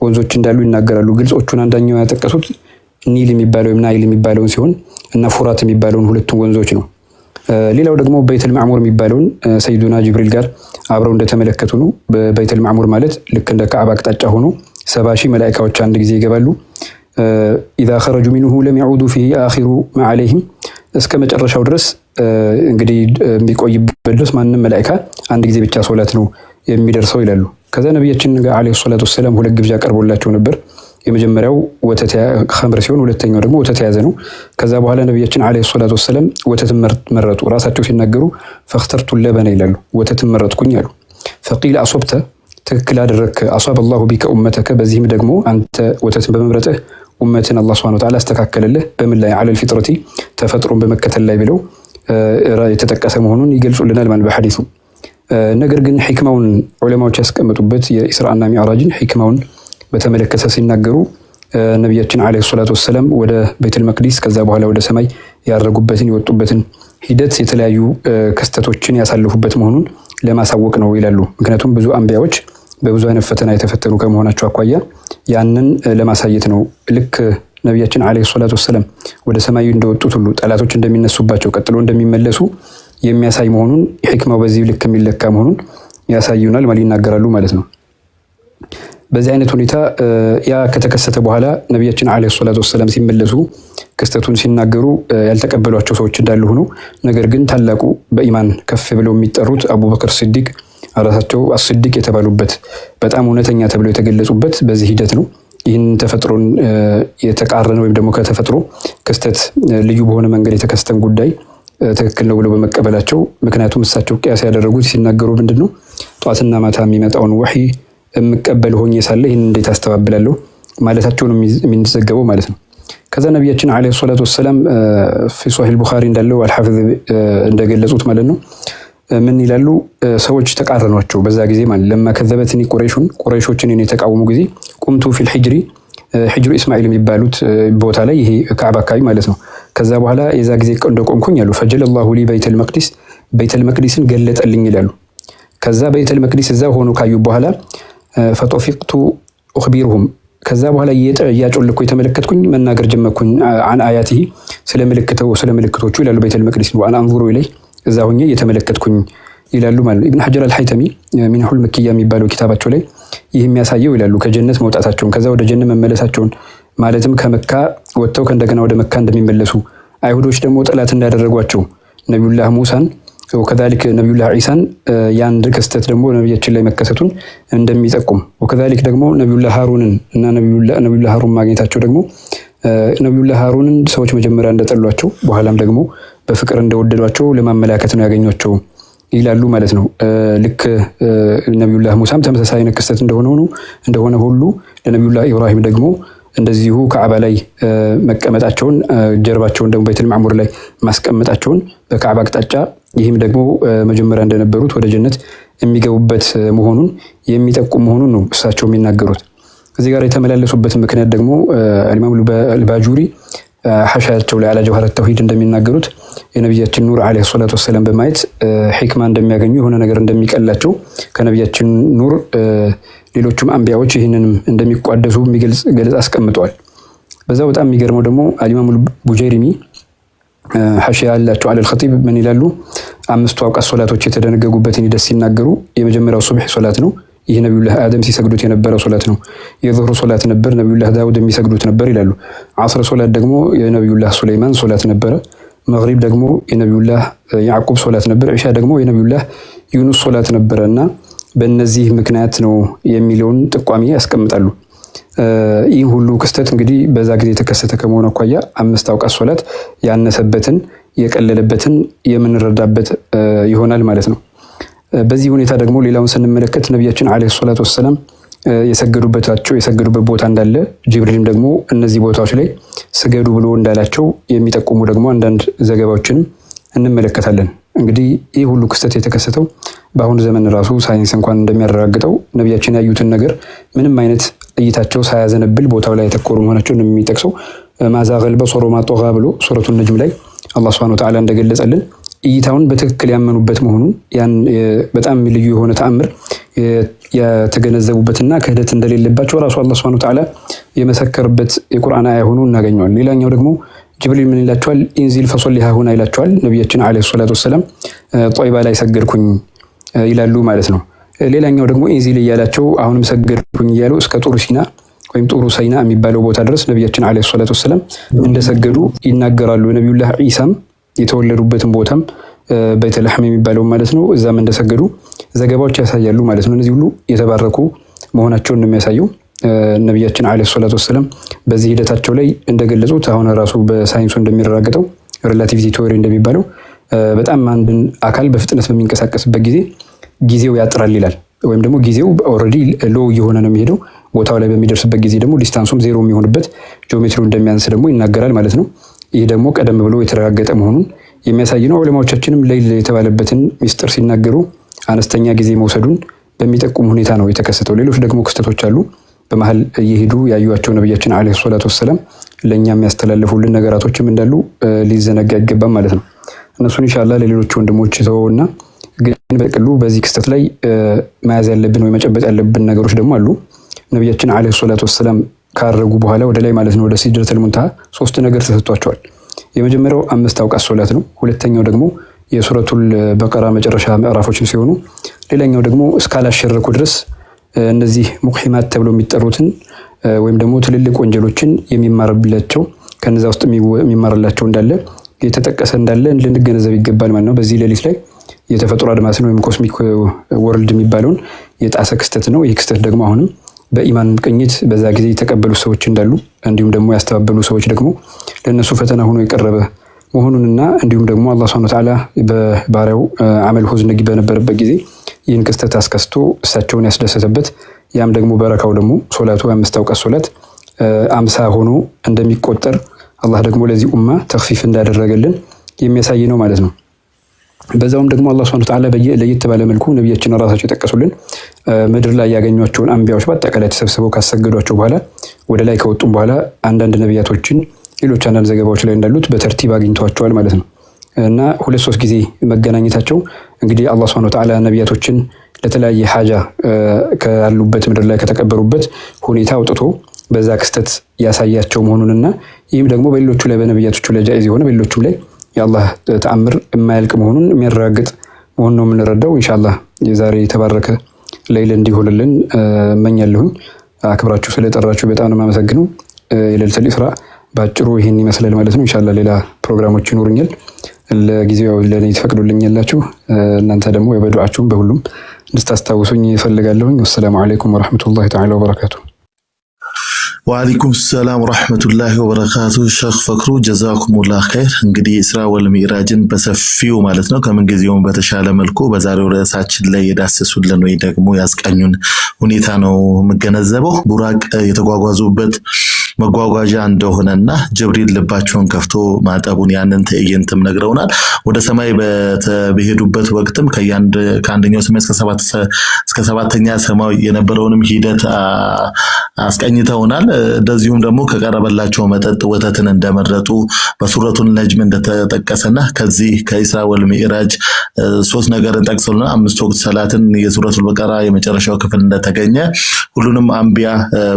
ወንዞች እንዳሉ ይናገራሉ ግልጾቹን አንደኛው ያጠቀሱት ኒል የሚባለው ወይም ናይል የሚባለው ሲሆን እና ፉራት የሚባለውን ሁለቱን ወንዞች ነው ሌላው ደግሞ በይተል ማዕሙር የሚባለውን ሰይዱና ጅብሪል ጋር አብረው እንደተመለከቱ ነው በይተል ማዕሙር ማለት ልክ እንደ ካዕባ አቅጣጫ ሆኖ 70,000 መላእክቶች አንድ ጊዜ ይገባሉ اذا خرجوا منه لم يعودوا فيه اخر ما عليهم እስከ መጨረሻው ድረስ እንግዲህ የሚቆይበት ድረስ ማንንም መላእክታ አንድ ጊዜ ብቻ ሶላት ነው የሚደርሰው ይላሉ ከዛ ነብያችን አለይሂ ሰላቱ ወሰለም ሁለት ግብዣ ቀርቦላቸው ነበር የመጀመሪያው ወተት ኸምር ሲሆን ሁለተኛው ደግሞ ወተት ያዘ ነው ከዛ በኋላ ነብያችን አለይሂ ሰላቱ ወሰለም ወተት መረጡ ራሳቸው ሲናገሩ فاخترت اللبن ይላሉ ወተት መረጥኩኝ አሉ فقيل اصبت ትክክል አደረክ اصاب الله بك امتك በዚህም ደግሞ አንተ ወተትን በመምረጥህ ኡመትን አላህ Subhanahu Wa Ta'ala አስተካከለልህ በምን ላይ على الفطرة ተፈጥሮን በመከተል ላይ ብለው የተጠቀሰ መሆኑን ይገልጹልናል ማለት በሐዲሱ ነገር ግን ህክማውን ዑለማዎች ያስቀመጡበት የኢስራእና ሚዕራጅን ህክማውን በተመለከተ ሲናገሩ ነብያችን አለይሂ ሰላቱ ወሰለም ወደ ቤተል መቅዲስ ከዛ በኋላ ወደ ሰማይ ያረጉበትን የወጡበትን ሂደት የተለያዩ ክስተቶችን ያሳለፉበት መሆኑን ለማሳወቅ ነው ይላሉ ምክንያቱም ብዙ አንቢያዎች በብዙ አይነት ፈተና የተፈተኑ ከመሆናቸው አኳያ ያንን ለማሳየት ነው ልክ ነብያችን አለይሂ ሰላቱ ወሰለም ወደ ሰማዩ እንደወጡት ሁሉ ጠላቶች እንደሚነሱባቸው ቀጥሎ እንደሚመለሱ የሚያሳይ መሆኑን ህክማው በዚህ ልክ የሚለካ መሆኑን ያሳዩናል ማለት ይናገራሉ ማለት ነው በዚህ አይነት ሁኔታ ያ ከተከሰተ በኋላ ነብያችን አለይሂ ሰላቱ ወሰለም ሲመለሱ ክስተቱን ሲናገሩ ያልተቀበሏቸው ሰዎች እንዳሉ ሆኖ ነገር ግን ታላቁ በኢማን ከፍ ብለው የሚጠሩት አቡበክር ሲዲቅ ራሳቸው አስዲቅ የተባሉበት በጣም እውነተኛ ተብለው የተገለጹበት በዚህ ሂደት ነው ይህን ተፈጥሮን የተቃረነ ወይም ደግሞ ከተፈጥሮ ክስተት ልዩ በሆነ መንገድ የተከሰተን ጉዳይ ትክክል ነው ብለው በመቀበላቸው ምክንያቱም እሳቸው ቂያስ ያደረጉት ሲናገሩ ምንድነው ጧትና ማታ የሚመጣውን ወህይ የምቀበል ሆኜ ሳለ ይህን እንዴት አስተባብላለሁ ማለታቸው ነው የሚዘገበው ማለት ነው ከዛ ነብያችን አለይሂ ሰላቱ ወሰለም في صحيح البخاري እንዳለው አልሐፊዝ እንደገለጹት ማለት ነው ምን ይላሉ ሰዎች ተቃረኗቸው በዛ ጊዜ ማለት ለማ ከዘበትኒ ቁረይሾችን እኔ ተቃወሙ ጊዜ ቁምቱ في الحجر حجر اسماعيل የሚባሉት ቦታ ላይ ይሄ ካዕባ አካባቢ ማለት ነው ከዛ በኋላ የዛ ጊዜ እንደቆምኩኝ ያሉ فجل الله لي بيت المقدس بيت المقدسን ገለጠልኝ ይላሉ ከዛ بيت المقدس እዛ ሆኖ ካዩ በኋላ فطفقت اخبرهم ከዛ በኋላ እያጮልኩ የተመለከትኩኝ መናገር ጀመርኩኝ አን አያቲ ስለ ምልክቶቹ ይላሉ በይተል መቅዲስ ነው አን አንዙሩ ኢለይ እዛ ሆኜ የተመለከትኩኝ ይላሉ ማለት ነው። ኢብኑ ሐጀር አልሐይተሚ ሚንሁል መክያ የሚባለው ኪታባቸው ላይ ይህ የሚያሳየው ይላሉ ከጀነት መውጣታቸውን ከዛ ወደ ጀነት መመለሳቸውን ማለትም ከመካ ወጥተው ከእንደገና ወደ መካ እንደሚመለሱ አይሁዶች ደግሞ ጠላት እንዳደረጓቸው ነብዩላህ ሙሳን ወከዛሊክ ነብዩላህ ዒሳን ያንድ ክስተት ደግሞ ነብያችን ላይ መከሰቱን እንደሚጠቁም ወከዛሊክ ደግሞ ነብዩላህ ሃሩንን እና ነብዩላህ ሃሩን ማግኘታቸው ደግሞ ነብዩላህ ሃሩንን ሰዎች መጀመሪያ እንደጠሏቸው በኋላም ደግሞ በፍቅር እንደወደዷቸው ለማመላከት ነው ያገኟቸው ይላሉ ማለት ነው። ልክ ነብዩላህ ሙሳም ተመሳሳይ ክስተት እንደሆነ ሁሉ ለነብዩላህ ኢብራሂም ደግሞ እንደዚሁ ከዓባ ላይ መቀመጣቸውን ጀርባቸውን ደግሞ በይተል ማዕሙር ላይ ማስቀመጣቸውን በከዓባ አቅጣጫ ይህም ደግሞ መጀመሪያ እንደነበሩት ወደ ጀነት የሚገቡበት መሆኑን የሚጠቁም መሆኑን ነው እሳቸው የሚናገሩት። እዚህ ጋር የተመላለሱበት ምክንያት ደግሞ ኢማም አልባጁሪ ሐሻያቸው ላይ አላ ጀውሃረት ተውሂድ እንደሚናገሩት የነብያችን ኑር አለይሂ ሰላቱ ወሰለም በማየት ሒክማ እንደሚያገኙ የሆነ ነገር እንደሚቀላቸው ከነብያችን ኑር ሌሎችም አንቢያዎች ይህንንም እንደሚቋደሱ የሚገልጽ ገለጻ አስቀምጠዋል። በዛው በጣም የሚገርመው ደግሞ ኢማም አልቡጀይሪሚ ሐሻያ ያላቸው አለል ኸጢብ ምን ይላሉ? 5 አውቃት ሶላቶች የተደነገጉበትን ሂደት ሲናገሩ የመጀመሪያው ሱብህ ሶላት ነው። ይህ ነብዩላህ አደም ሲሰግዱት የነበረው ሶላት ነው። የዙህር ሶላት ነበር፣ ነብዩላህ ዳውድ የሚሰግዱት ነበር ይላሉ። ዓስር ሶላት ደግሞ የነብዩላህ ሱለይማን ሶላት ነበረ። መግሪብ ደግሞ የነብዩላህ ያዕቁብ ሶላት ነበር። ኢሻ ደግሞ የነብዩላህ ዩኑስ ሶላት ነበረና በእነዚህ ምክንያት ነው የሚለውን ጥቋሚ ያስቀምጣሉ። ይህ ሁሉ ክስተት እንግዲህ በዛ ጊዜ የተከሰተ ከመሆኑ አኳያ 5 አውቃት ሶላት ያነሰበትን የቀለለበትን የምንረዳበት ይሆናል ማለት ነው። በዚህ ሁኔታ ደግሞ ሌላውን ስንመለከት ነቢያችን አለይሂ ሰላቱ ወሰላም የሰገዱበት ቦታ እንዳለ ጅብሪልም ደግሞ እነዚህ ቦታዎች ላይ ስገዱ ብሎ እንዳላቸው የሚጠቁሙ ደግሞ አንዳንድ ዘገባዎችንም እንመለከታለን። እንግዲህ ይህ ሁሉ ክስተት የተከሰተው በአሁኑ ዘመን ራሱ ሳይንስ እንኳን እንደሚያረጋግጠው ነቢያችን ያዩትን ነገር ምንም አይነት እይታቸው ሳያዘነብል ቦታው ላይ የተኮሩ መሆናቸውን የሚጠቅሰው ማዛገል በሶሮ ማጦጋ ብሎ ሱረቱ ነጅም ላይ አላህ ሱብሓነሁ ወተዓላ እንደገለጸልን እይታውን በትክክል ያመኑበት መሆኑን ያን በጣም ልዩ የሆነ ተአምር የተገነዘቡበትና ክህደት እንደሌለባቸው ራሱ አላህ ሱብሓነሁ ወተዓላ የመሰከረበት የቁርአን አያ ሆኖ እናገኘዋለን። ሌላኛው ደግሞ ጅብሪል ምን ይላቸዋል? ኢንዚል ፈሶሊ ሃሁና ይላቸዋል። ነቢያችን አለይሂ ሰላቱ ወሰላም ጦይባ ላይ ሰገድኩኝ ይላሉ ማለት ነው። ሌላኛው ደግሞ ኢንዚል እያላቸው አሁንም ሰገድኩኝ እያሉ እስከ ጡሩ ሲና ወይም ጡሩ ሰይና የሚባለው ቦታ ድረስ ነቢያችን አለይሂ ሰላቱ ወሰላም እንደሰገዱ ይናገራሉ። ነቢዩላህ ዒሳም የተወለዱበትን ቦታም በይተልሐም የሚባለው ማለት ነው እዛም እንደሰገዱ ዘገባዎች ያሳያሉ ማለት ነው። እነዚህ ሁሉ የተባረኩ መሆናቸውን ነው የሚያሳየው። ነቢያችን አለይሂ ሰላቱ ወሰላም በዚህ ሂደታቸው ላይ እንደገለጹት አሁን ራሱ በሳይንሱ እንደሚረጋገጠው ሪላቲቪቲ ቲዎሪ እንደሚባለው በጣም አንድን አካል በፍጥነት በሚንቀሳቀስበት ጊዜ ጊዜው ያጥራል ይላል። ወይም ደግሞ ጊዜው ኦልሬዲ ሎ እየሆነ ነው የሚሄደው። ቦታው ላይ በሚደርስበት ጊዜ ደግሞ ዲስታንሱም ዜሮ የሚሆንበት ጂኦሜትሪው እንደሚያንስ ደግሞ ይናገራል ማለት ነው። ይህ ደግሞ ቀደም ብሎ የተረጋገጠ መሆኑን የሚያሳይ ነው። ዑለማዎቻችንም ለይል የተባለበትን ሚስጥር ሲናገሩ አነስተኛ ጊዜ መውሰዱን በሚጠቁም ሁኔታ ነው የተከሰተው። ሌሎች ደግሞ ክስተቶች አሉ በመሀል እየሄዱ ያዩዋቸው ነቢያችን አለይሂ ሰላቱ ወሰላም ለእኛ የሚያስተላልፉልን ነገራቶችም እንዳሉ ሊዘነጋ አይገባም ማለት ነው። እነሱን ኢንሻአላህ ለሌሎች ወንድሞች ተወውና ግን በቅሉ በዚህ ክስተት ላይ መያዝ ያለብን ወይ መጨበጥ ያለብን ነገሮች ደግሞ አሉ። ነቢያችን አለይሂ ሰላቱ ወሰላም ካረጉ በኋላ ወደ ላይ ማለት ነው ወደ ሲድረቱል ሙንተሃ 3 ነገር ተሰጥቷቸዋል። የመጀመሪያው 5 አውቃት ሶላት ነው። ሁለተኛው ደግሞ የሱረቱል በቀራ መጨረሻ ምዕራፎችን ሲሆኑ ሌላኛው ደግሞ እስካላሸረኩ ድረስ እነዚህ ሙቅሂማት ተብሎ የሚጠሩትን ወይም ደግሞ ትልልቅ ወንጀሎችን የሚማርላቸው ከነዛ ውስጥ የሚማርላቸው እንዳለ የተጠቀሰ እንዳለ ልንገነዘብ ይገባል ማለት ነው። በዚህ ሌሊት ላይ የተፈጥሮ አድማስን ወይም ኮስሚክ ወርልድ የሚባለውን የጣሰ ክስተት ነው። ይህ ክስተት ደግሞ አሁንም በኢማን ቅኝት በዛ ጊዜ የተቀበሉ ሰዎች እንዳሉ እንዲሁም ደግሞ ያስተባበሉ ሰዎች ደግሞ ለነሱ ፈተና ሆኖ የቀረበ መሆኑንና እንዲሁም ደግሞ አላህ ሱብሓነሁ ወተዓላ በባሪያው አመል ሁዝን በነበረበት ጊዜ ይህን ክስተት አስከስቶ እሳቸውን ያስደሰተበት ያም ደግሞ በረካው ደግሞ ሶላቱ 5 አውቃት ሶላት 50 ሆኖ እንደሚቆጠር አላህ ደግሞ ለዚህ ኡማ ተኽፊፍ እንዳደረገልን የሚያሳይ ነው ማለት ነው። በዛውም ደግሞ አላህ ሱብሓነሁ ወተዓላ ለየት ባለ መልኩ ነቢያችን ራሳቸው የጠቀሱልን ምድር ላይ ያገኟቸውን አንቢያዎች በአጠቃላይ ተሰብስበው ካሰገዷቸው በኋላ ወደ ላይ ከወጡም በኋላ አንዳንድ ነቢያቶችን ሌሎች አንዳንድ ዘገባዎች ላይ እንዳሉት በተርቲብ አግኝተዋቸዋል ማለት ነው። እና 2-3 ጊዜ መገናኘታቸው እንግዲህ አላህ ሱብሓነሁ ወተዓላ ነቢያቶችን ለተለያየ ሐጃ ካሉበት ምድር ላይ ከተቀበሩበት ሁኔታ አውጥቶ በዛ ክስተት ያሳያቸው መሆኑንና ይህም ደግሞ በሌሎቹ ላይ በነብያቶቹ ላይ ጃኢዝ የሆነ በሌሎቹም ላይ የአላህ ተአምር የማያልቅ መሆኑን የሚያረጋግጥ መሆኑን ነው የምንረዳው። ኢንሻአላህ የዛሬ የተባረከ ሌሊት እንዲሆንልን እመኛለሁ። አክብራችሁ ስለጠራችሁ በጣም ነው የማመሰግነው። የሌሊቱል ኢስራ ባጭሩ ይሄን ይመስላል ማለት ነው። ኢንሻአላህ ሌላ ፕሮግራሞች ይኖሩኛል። ለጊዜው ለኔ ተፈቅዶልኛላችሁ። እናንተ ደግሞ በዱዓችሁም በሁሉም እንድታስታውሱኝ እፈልጋለሁ። ወሰላሙ አለይኩም ወራህመቱላሂ ተዓላ ወበረካቱ። ወአለይኩም ሰላም ወራህመቱላሂ ወበረካቱ። ሼኽ ፈክሩ ጀዛኩሙላህ ኸይር። እንግዲህ ኢስራ ወል ሚዕራጅን በሰፊው ማለት ነው ከምን ጊዜውም በተሻለ መልኩ በዛሬው ርዕሳችን ላይ የዳሰሱልን ወይ ደግሞ ያስቃኙን ሁኔታ ነው የምገነዘበው። ቡራቅ የተጓጓዙበት መጓጓዣ እንደሆነና ጅብሪል ልባቸውን ከፍቶ ማጠቡን ያንን ትዕይንትም ነግረውናል። ወደ ሰማይ በሄዱበት ወቅትም ከአንደኛው ሰማይ እስከ ሰባተኛ ሰማይ የነበረውንም ሂደት አስቀኝተውናል። እንደዚሁም ደግሞ ከቀረበላቸው መጠጥ ወተትን እንደመረጡ በሱረቱል ነጅም እንደተጠቀሰና ከዚህ ከኢስራ ወል ሚዕራጅ 3 ነገርን ጠቅሰውልናል። 5 ወቅት ሰላትን የሱረቱል በቀራ የመጨረሻው ክፍል እንደተገኘ ሁሉንም አንቢያ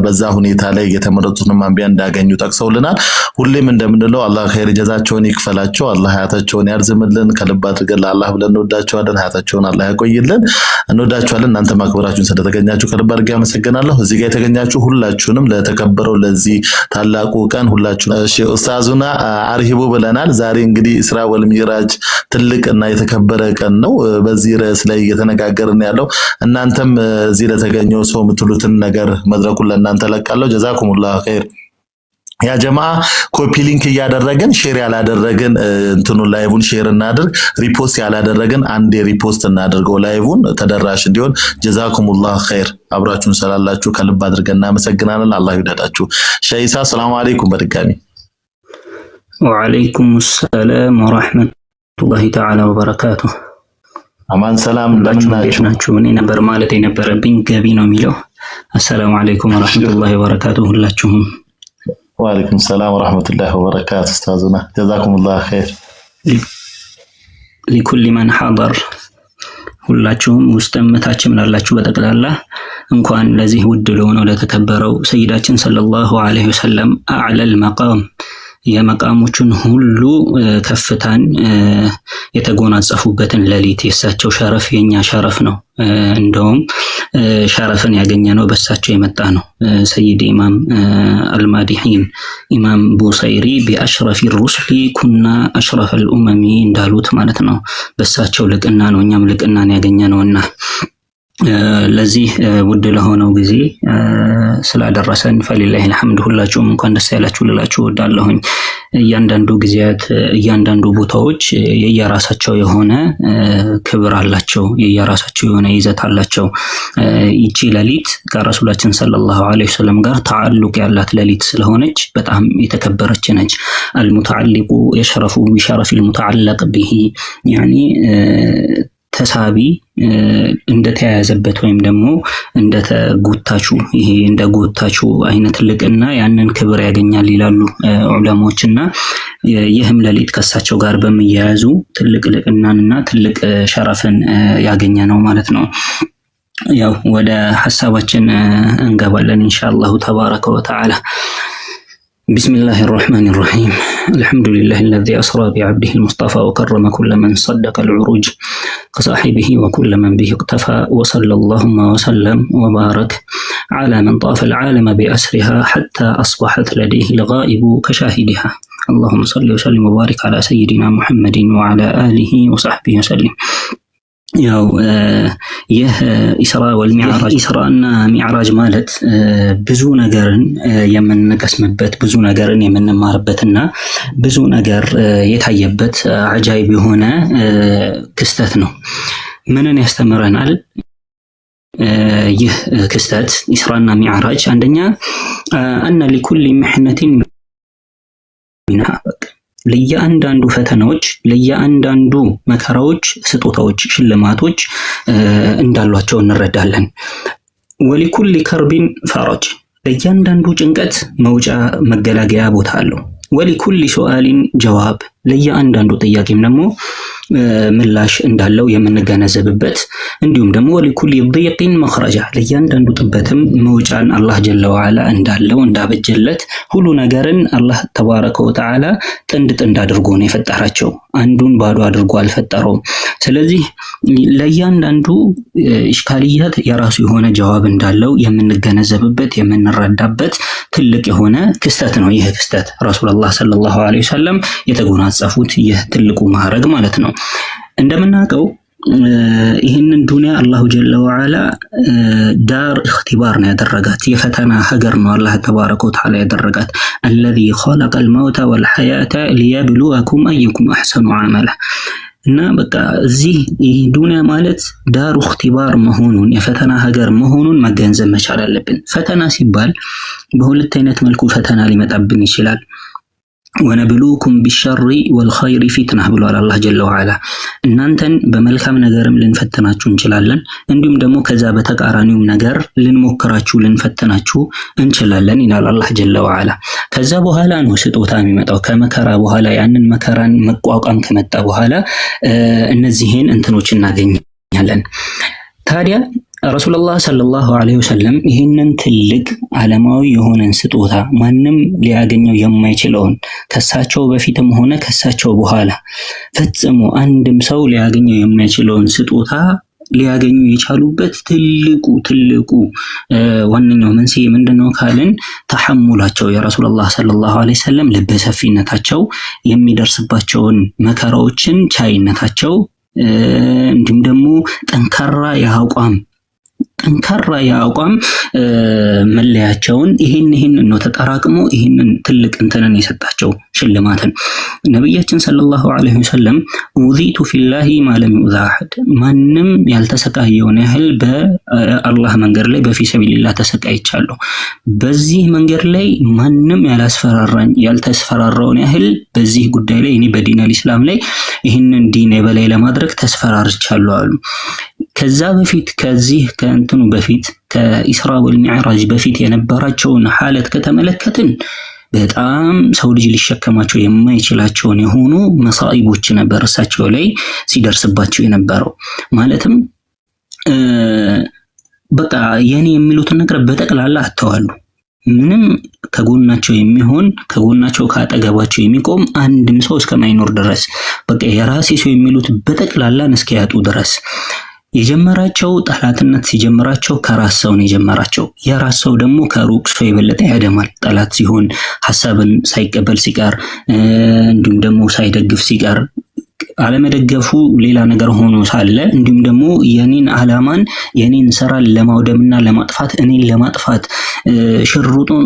በዛ ሁኔታ ላይ የተመረጡትንም አንቢያ እንዳገኙ ጠቅሰውልናል። ሁሌም እንደምንለው አላህ ኸይር ጀዛቸውን ይክፈላቸው፣ አላህ ሀያታቸውን ያርዝምልን። ከልብ አድርገን ለአላህ ብለን እንወዳቸዋለን። ሀያታቸውን አላህ ያቆይልን። እንወዳቸዋለን። እናንተ ማክበራችሁን ስለተገኛችሁ ከልብ አድርጌ አመሰግናለሁ። እዚህ ጋር የተገኛችሁ ሁላችሁንም ለተከበረው ለዚህ ታላቁ ቀን ሁላችሁ እሺ ኡስታዙና አርሂቡ ብለናል። ዛሬ እንግዲህ ኢስራ ወል ሚዕራጅ ትልቅና የተከበረ ቀን ነው። በዚህ ርዕስ ላይ እየተነጋገርን ያለው እናንተም እዚህ ለተገኘው ሰው የምትሉትን ነገር መድረኩን ለእናንተ ለቃለሁ። ጀዛኩሙላህ ኸይር። ያ ጀማ ኮፒ ሊንክ እያደረገን ሼር ያላደረግን እንትኑን ላይቭን ሼር እናድርግ። ሪፖስት ያላደረግን አንዴ ሪፖስት እናድርገው ላይቭን ተደራሽ እንዲሆን። ጀዛኩሙላህ ኸይር። አብራችሁን ሰላላችሁ ከልብ አድርገን እናመሰግናለን። አላህ ይወደዳችሁ። ሸይሳ ሰላም አለይኩም በድጋሚ። ወአለይኩም ሰላም ወራህመቱላሂ ተዓላ ወበረካቱ። አማን ሰላም እንደምናችሁ። እኔ ነበር ማለት የነበረብኝ ገቢ ነው የሚለው። አሰላሙ አለይኩም ወራህመቱላሂ ወበረካቱ ሁላችሁም። ወአለይኩም ሰላም ወራህመቱላሂ ወበረካቱ። ኡስታዙና ጀዛኩሙላህ ኸይር። لكل من حضر ሁላችሁም ውስጥም ታችም ላላችሁ በጠቅላላ እንኳን ለዚህ ውድ ለሆነው ለተከበረው ሰይዳችን ሰለላሁ ዐለይሂ ወሰለም አዕለል መቃም የመቃሞቹን ሁሉ ከፍታን የተጎናጸፉበትን ሌሊት የሳቸው ሸረፍ የኛ ሸረፍ ነው። እንደውም ሸረፍን ያገኘነው በሳቸው የመጣ ነው። ሰይድ ኢማም አልማዲሂን ኢማም ቡሰይሪ ቢአሽረፊ ሩስሊ ኩና አሽረፈል ኡመሚ እንዳሉት ማለት ነው። በሳቸው ልቅና ነው እኛም ልቅናን ያገኘነውና ለዚህ ውድ ለሆነው ጊዜ ስላደረሰን ፈሊላሂ الحمد ሁላችሁም እንኳን ደስ ያላችሁ ልላችሁ ወዳለሁኝ። እያንዳንዱ ጊዜያት እያንዳንዱ ቦታዎች የየራሳቸው የሆነ ክብር አላቸው፣ የየራሳቸው የሆነ ይዘት አላቸው። ይቺ ሌሊት ከረሱላችን ሰለላሁ ዐለይሂ ወሰለም ጋር ተዓልቅ ያላት ሌሊት ስለሆነች በጣም የተከበረች ነች። المتعلق يشرف بشرف المتعلق به يعني ተሳቢ እንደተያያዘበት ወይም ደግሞ እንደተጎታቹ ይሄ እንደጎታቹ አይነት ልቅና ያንን ክብር ያገኛል ይላሉ ዑለማዎችና ይህም ሌሊት ከሳቸው ጋር በመያያዙ ትልቅ ልቅናንና ትልቅ ሸረፍን ያገኘ ነው ማለት ነው። ያው ወደ ሐሳባችን እንገባለን ኢንሻአላሁ ተባረከ ወተዓላ። بسم الله الرحمن الرحيم. الحمد لله الذي أسرى بعبده المصطفى وكرم كل من صدق العروج كصاحبه وكل من به اقتفى وصلى اللهم وسلم وبارك على من طاف العالم بأسرها حتى أصبحت لديه الغائب كشاهدها. اللهم صل وسلم وبارك على سيدنا محمد وعلى آله وصحبه وسلم. ያው ይህ ኢስራ ወልሚዕራጅ ኢስራና ሚዕራጅ ማለት ብዙ ነገርን የምንቀስምበት ብዙ ነገርን የምንማርበትና ብዙ ነገር የታየበት አጃይብ የሆነ ክስተት ነው። ምንን ያስተምረናል? ይህ ክስተት ኢስራና ሚዕራጅ አንደኛ አነ ሊኩል ምሕነቲን ሚንሃ ለየአንዳንዱ ፈተናዎች ለየአንዳንዱ መከራዎች ስጦታዎች ሽልማቶች እንዳሏቸው እንረዳለን። ወሊኩል ከርቢን ፈረጅ ለየአንዳንዱ ጭንቀት መውጫ መገላገያ ቦታ አለው። ወሊኩል ሱአሊን ጀዋብ ለየአንዳንዱ ጥያቄም ደግሞ ምላሽ እንዳለው የምንገነዘብበት እንዲሁም ደግሞ ወሊኩል ضيقን መخرجا ለእያንዳንዱ ጥበትም መውጫን አላህ ጀለ ወዐላ እንዳለው እንዳበጀለት ሁሉ ነገርን አላህ ተባረከ ወተዓላ ጥንድ አድርጎ ነው የፈጠራቸው። አንዱን ባዶ አድርጎ አልፈጠረውም። ስለዚህ ለእያንዳንዱ ኢሽካልያት የራሱ የሆነ ጀዋብ እንዳለው የምንገነዘብበት የምንረዳበት ትልቅ የሆነ ክስተት ነው። ይህ ክስተት ረሱላህ ሰለላሁ ዐለይሂ ወሰለም የተጎናጸፉት ይህ ትልቁ ማዕረግ ማለት ነው። እንደምናውቀው ይህንን ዱንያ አላሁ ጀለ ወዐላ ዳር እክትባር ነው ያደረጋት፣ የፈተና ሀገር ነው አላህ ተባረከ ወተዓላ ያደረጋት። አለዚ ኸለቀል መውተ ወልሐያተ ሊየብሉወኩም አዩኩም አሕሰኑ ዐመላ እና በቃ እዚህ ይህ ዱንያ ማለት ዳሩ እክትባር መሆኑን የፈተና ሀገር መሆኑን መገንዘብ መቻል አለብን። ፈተና ሲባል በሁለት አይነት መልኩ ፈተና ሊመጣብን ይችላል። ወነብሉኩም ቢሸሪ ወልኸይሪ ፊትና ብሏል አላህ ጀለ ወዐላ። እናንተን በመልካም ነገርም ልንፈትናችሁ እንችላለን፣ እንዲሁም ደግሞ ከዛ በተቃራኒውም ነገር ልንሞክራችሁ ልንፈትናችሁ እንችላለን ይላል አላህ ጀለ ወዐላ። ከዛ በኋላ ነው ስጦታ የሚመጣው። ከመከራ በኋላ ያንን መከራን መቋቋም ከመጣ በኋላ እነዚህን እንትኖች እናገኛለን። ታዲያ ረሱላህ ሰለላሁ ዐለይሂ ወሰለም ይህንን ትልቅ ዓለማዊ የሆነን ስጦታ ማንም ሊያገኘው የማይችለውን ከሳቸው በፊትም ሆነ ከሳቸው በኋላ ፈጽሞ አንድም ሰው ሊያገኘው የማይችለውን ስጦታ ሊያገኙ የቻሉበት ትልቁ ዋነኛው መንስኤ ምንድነው ካልን ተሐሙላቸው የረሱላህ ሰለላሁ ዐለይሂ ወሰለም ልበሰፊነታቸው፣ የሚደርስባቸውን መከራዎችን ቻይነታቸው፣ እንዲሁም ደግሞ ጠንካራ የአቋም መለያቸውን ይህን ነው ተጠራቅሞ ይህንን ትልቅ እንትንን የሰጣቸው ሽልማትን። ነብያችን ሰለላሁ ዐለይሂ ወሰለም ኡዚቱ ፊላሂ ማለም ዩዛ አሐድ፣ ማንም ያልተሰቃየውን ያህል በአላህ መንገድ ላይ በፊሰቢልላህ ተሰቃይቻለሁ። በዚህ መንገድ ላይ ማንም ያልተስፈራራውን ያህል በዚህ ጉዳይ ላይ እኔ በዲን አልኢስላም ላይ ይህንን ዲን የበላይ ለማድረግ ተስፈራርቻለሁ አሉ። ከዛ በፊት ከዚህ ከእንትኑ በፊት ከኢስራ ወልሚዕራጅ በፊት የነበራቸውን ሐለት ከተመለከትን በጣም ሰው ልጅ ሊሸከማቸው የማይችላቸውን የሆኑ መሳኢቦች ነበር እሳቸው ላይ ሲደርስባቸው የነበረው። ማለትም በቃ የኔ የሚሉትን ነገር በጠቅላላ አተዋሉ። ምንም ከጎናቸው የሚሆን ከጎናቸው ካጠገባቸው የሚቆም አንድም ሰው እስከማይኖር ድረስ በቃ የራሴ ሰው የሚሉት በጠቅላላን እስኪያጡ ድረስ የጀመራቸው ጠላትነት ሲጀምራቸው ከራስ ሰው ነው የጀመራቸው። የራስ ሰው ደግሞ ከሩቅ ሰው የበለጠ ያደማል። ጠላት ሲሆን ሐሳብን ሳይቀበል ሲቀር እንዲሁም ደግሞ ሳይደግፍ ሲቀር አለመደገፉ ሌላ ነገር ሆኖ ሳለ እንዲሁም ደግሞ የኔን ዓላማን የኔን ስራ ለማውደምና ለማጥፋት እኔን ለማጥፋት ሽሩጡን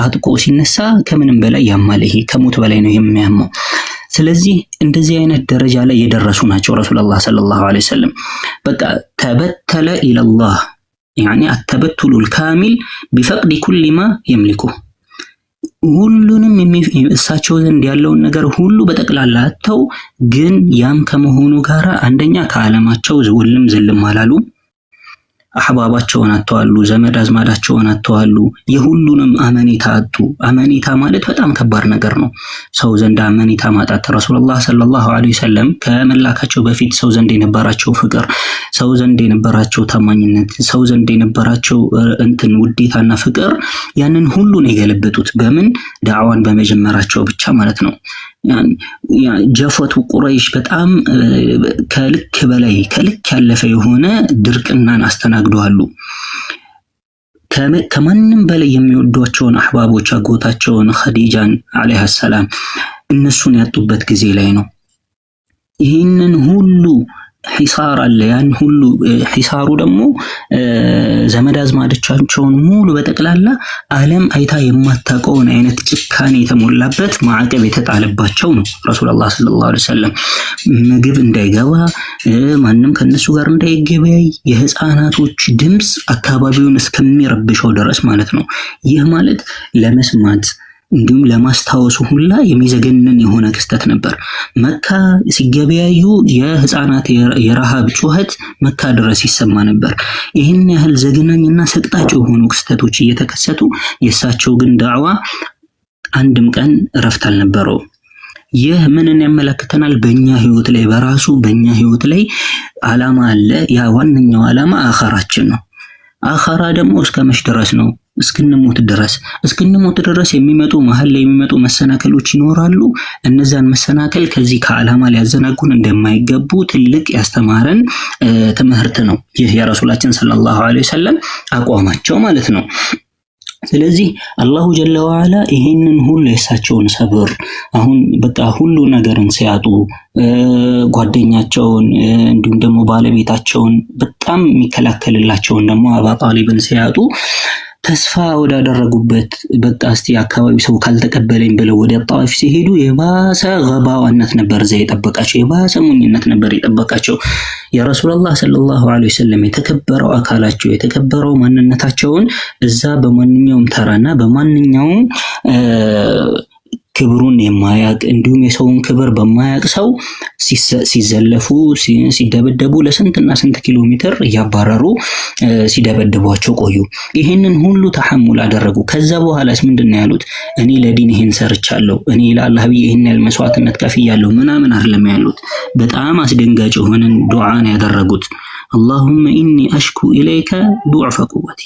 አጥብቆ ሲነሳ ከምንም በላይ ያማል። ይሄ ከሞት በላይ ነው የሚያመው። ስለዚህ እንደዚህ አይነት ደረጃ ላይ የደረሱ ናቸው ረሱላህ ሰለላሁ ዐለይሂ ወሰለም። በቃ ተበተለ ኢለላህ ያኒ አተበቱሉል ካሚል ቢፈቅድ ኩል ማ የምልኩ፣ ሁሉንም እሳቸው ዘንድ ያለውን ነገር ሁሉ በጠቅላላ አጥተው፣ ግን ያም ከመሆኑ ጋር አንደኛ ከዓለማቸው ዝልም አላሉ። አህባባቸውን አጥተዋሉ፣ ዘመድ አዝማዳቸውን አጥተዋሉ፣ የሁሉንም አመኔታ አጡ። አመኔታ ማለት በጣም ከባድ ነገር ነው። ሰው ዘንድ አመኔታ ማጣት ረሱላህ ሰለላሁ ዐለይሂ ወሰለም ከመላካቸው በፊት ሰው ዘንድ የነበራቸው ፍቅር፣ ሰው ዘንድ የነበራቸው ታማኝነት፣ ሰው ዘንድ የነበራቸው ውዴታና ፍቅር ያንን ሁሉ ነው የገለበጡት። በምን ዳዕዋን በመጀመራቸው ብቻ ማለት ነው። ጀፈቱ ቁረይሽ በጣም ከልክ በላይ ከልክ ያለፈ የሆነ ድርቅናን አስተናግደዋሉ። ከማንም በላይ የሚወዷቸውን አህባቦች አጎታቸውን ኸዲጃን አለይሃ ሰላም እነሱን ያጡበት ጊዜ ላይ ነው። ይህንን ሁሉ ሒሳር አለ። ያን ሁሉ ሒሳሩ ደግሞ ዘመድ አዝማዶቻቸውን ሙሉ በጠቅላላ ዓለም አይታ የማታውቀውን አይነት ጭካኔ የተሞላበት ማዕቀብ የተጣለባቸው ነው። ረሱላህ ሰለላሁ ዐለይሂ ወሰለም ምግብ እንዳይገባ፣ ማንም ከነሱ ጋር እንዳይገበያይ፣ የህፃናቶች ድምፅ አካባቢውን እስከሚረብሸው ድረስ ማለት ነው። ይህ ማለት ለመስማት እንዲሁም ለማስታወሱ ሁላ የሚዘገንን የሆነ ክስተት ነበር። መካ ሲገበያዩ የህፃናት የረሃብ ጩኸት መካ ድረስ ይሰማ ነበር። ይህን ያህል ዘግናኝና ሰቅጣጭ የሆኑ ክስተቶች እየተከሰቱ የእሳቸው ግን ዳዕዋ አንድም ቀን እረፍት አልነበረው። ይህ ምንን ያመለክተናል? በእኛ ህይወት ላይ በራሱ በእኛ ህይወት ላይ ዓላማ አለ። ያ ዋነኛው ዓላማ አኺራችን ነው። አኺራ ደግሞ እስከ መች ድረስ ነው? እስክንሞት ድረስ የሚመጡ መሀል ላይ የሚመጡ መሰናከሎች ይኖራሉ። እነዛን መሰናከል ከዚህ ከዓላማ ሊያዘናጉን እንደማይገቡ ትልቅ ያስተማረን ትምህርት ነው። ይህ የረሱላችን ሰለላሁ ዐለይሂ ወሰለም አቋማቸው ማለት ነው። ስለዚህ አላሁ ጀለ ወዐላ ይሄንን ሁሉ የሳቸውን ሰብር አሁን በቃ ሁሉ ነገርን ሲያጡ ጓደኛቸውን እንዲሁም ደግሞ ባለቤታቸውን በጣም የሚከላከልላቸውን ደግሞ አባ ጣሊብን ሲያጡ ተስፋ ወዳደረጉበት በቃ እስቲ አካባቢ ሰው ካልተቀበለኝ ብለው ወደ ጣይፍ ሲሄዱ የባሰ ገባዋነት ነበር እዛ የጠበቃቸው፣ የባሰ ሞኝነት ነበር የጠበቃቸው። የረሱላህ ሰለላሁ ዐለይሂ ወሰለም የተከበረው አካላቸው የተከበረው ማንነታቸውን እዛ በማንኛውም ተራና በማንኛውም ክብሩን የማያቅ እንዲሁም የሰውን ክብር በማያቅ ሰው ሲዘለፉ ሲደበደቡ ለስንትና ስንት ኪሎ ሜትር እያባረሩ ሲደበደቧቸው ቆዩ። ይሄንን ሁሉ ተሐሙል አደረጉ። ከዛ በኋላስ ምንድነው ያሉት? እኔ ለዲን ይሄን ሰርቻለሁ፣ እኔ ለአላህ ብዬ ይሄን ያህል መስዋዕትነት ከፍያለሁ ምናምን አይደለም ያሉት። በጣም አስደንጋጭ የሆነን ዱዓን ያደረጉት አላሁመ ኢኒ አሽኩ ኢለይከ ዱዕፈ ቁወቲ፣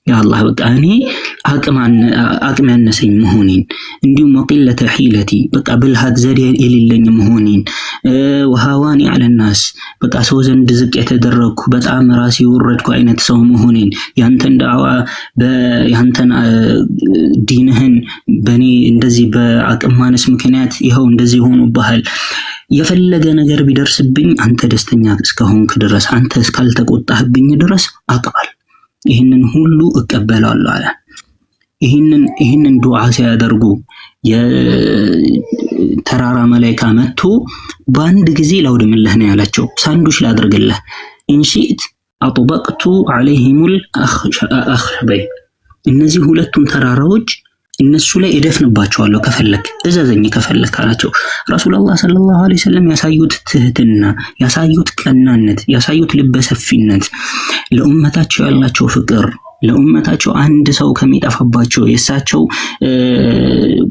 ያ አላህ በቃ እኔ አቅም ያነሰኝ መሆኔን እንዲሁም ወቂለተ ሒለቲ በቃ ብልሃት ዘዴ የሌለኝ መሆኔን ወሃዋኒ አለናስ በቃ ሰው ዘንድ ዝቅ የተደረግኩ በጣም ራሴ ወረድኩ አይነት ሰው መሆኔን ያንተን ዳዋ ያንተን ዲንህን በኔ እንደዚህ በአቅም ማነስ ምክንያት ይኸው እንደዚህ ሆኖብሃል። የፈለገ ነገር ቢደርስብኝ አንተ ደስተኛ እስከሆንክ ድረስ አንተ እስካልተቆጣህብኝ ድረስ አቅባል ይህንን ሁሉ እቀበላለሁ አለ። ይህንን ዱዓ ሲያደርጉ የተራራ መላእክት መጥቶ በአንድ ጊዜ ላውድምልህ ነው ያላቸው። ሳንዱሽ ላድርግልህ ኢንሺት አጥበቅቱ ዐለይሂሙል አኽሸበይ፣ እነዚህ ሁለቱም ተራራዎች እነሱ ላይ እደፍንባቸዋለሁ ከፈለክ እዘዘኝ ከፈለክ አላቸው። ረሱላህ ሰለላሁ ዐለይሂ ወሰለም ያሳዩት ትህትና፣ ያሳዩት ቀናነት፣ ያሳዩት ልበሰፊነት፣ ለኡመታቸው ያላቸው ፍቅር፣ ለኡመታቸው አንድ ሰው ከሚጠፋባቸው የሳቸው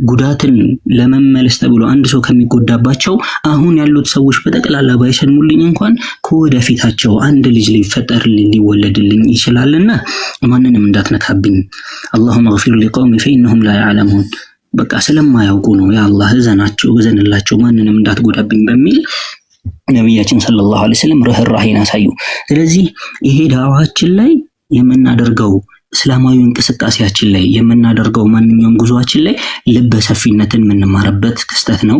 ጉዳትን ለመመለስ ተብሎ አንድ ሰው ከሚጎዳባቸው አሁን ያሉት ሰዎች በጠቅላላ ባይሰልሙልኝ እንኳን ከወደፊታቸው አንድ ልጅ ሊፈጠርልኝ ሊወለድልኝ ይችላልና ማንንም እንዳትነካብኝ اللهم اغفر لقومي فإنهم لا يعلمون በቃ ስለማያውቁ ነው ያ አላህ እዘንላቸው ማንንም እንዳትጎዳብኝ በሚል ነብያችን ሰለላሁ ዐለይሂ ወሰለም ርህራሄን አሳዩ። ስለዚህ ይሄ ዳዋችን ላይ የምናደርገው እስላማዊ እንቅስቃሴያችን ላይ የምናደርገው ማንኛውም ጉዟችን ላይ ልበ ሰፊነትን የምንማርበት ክስተት ነው።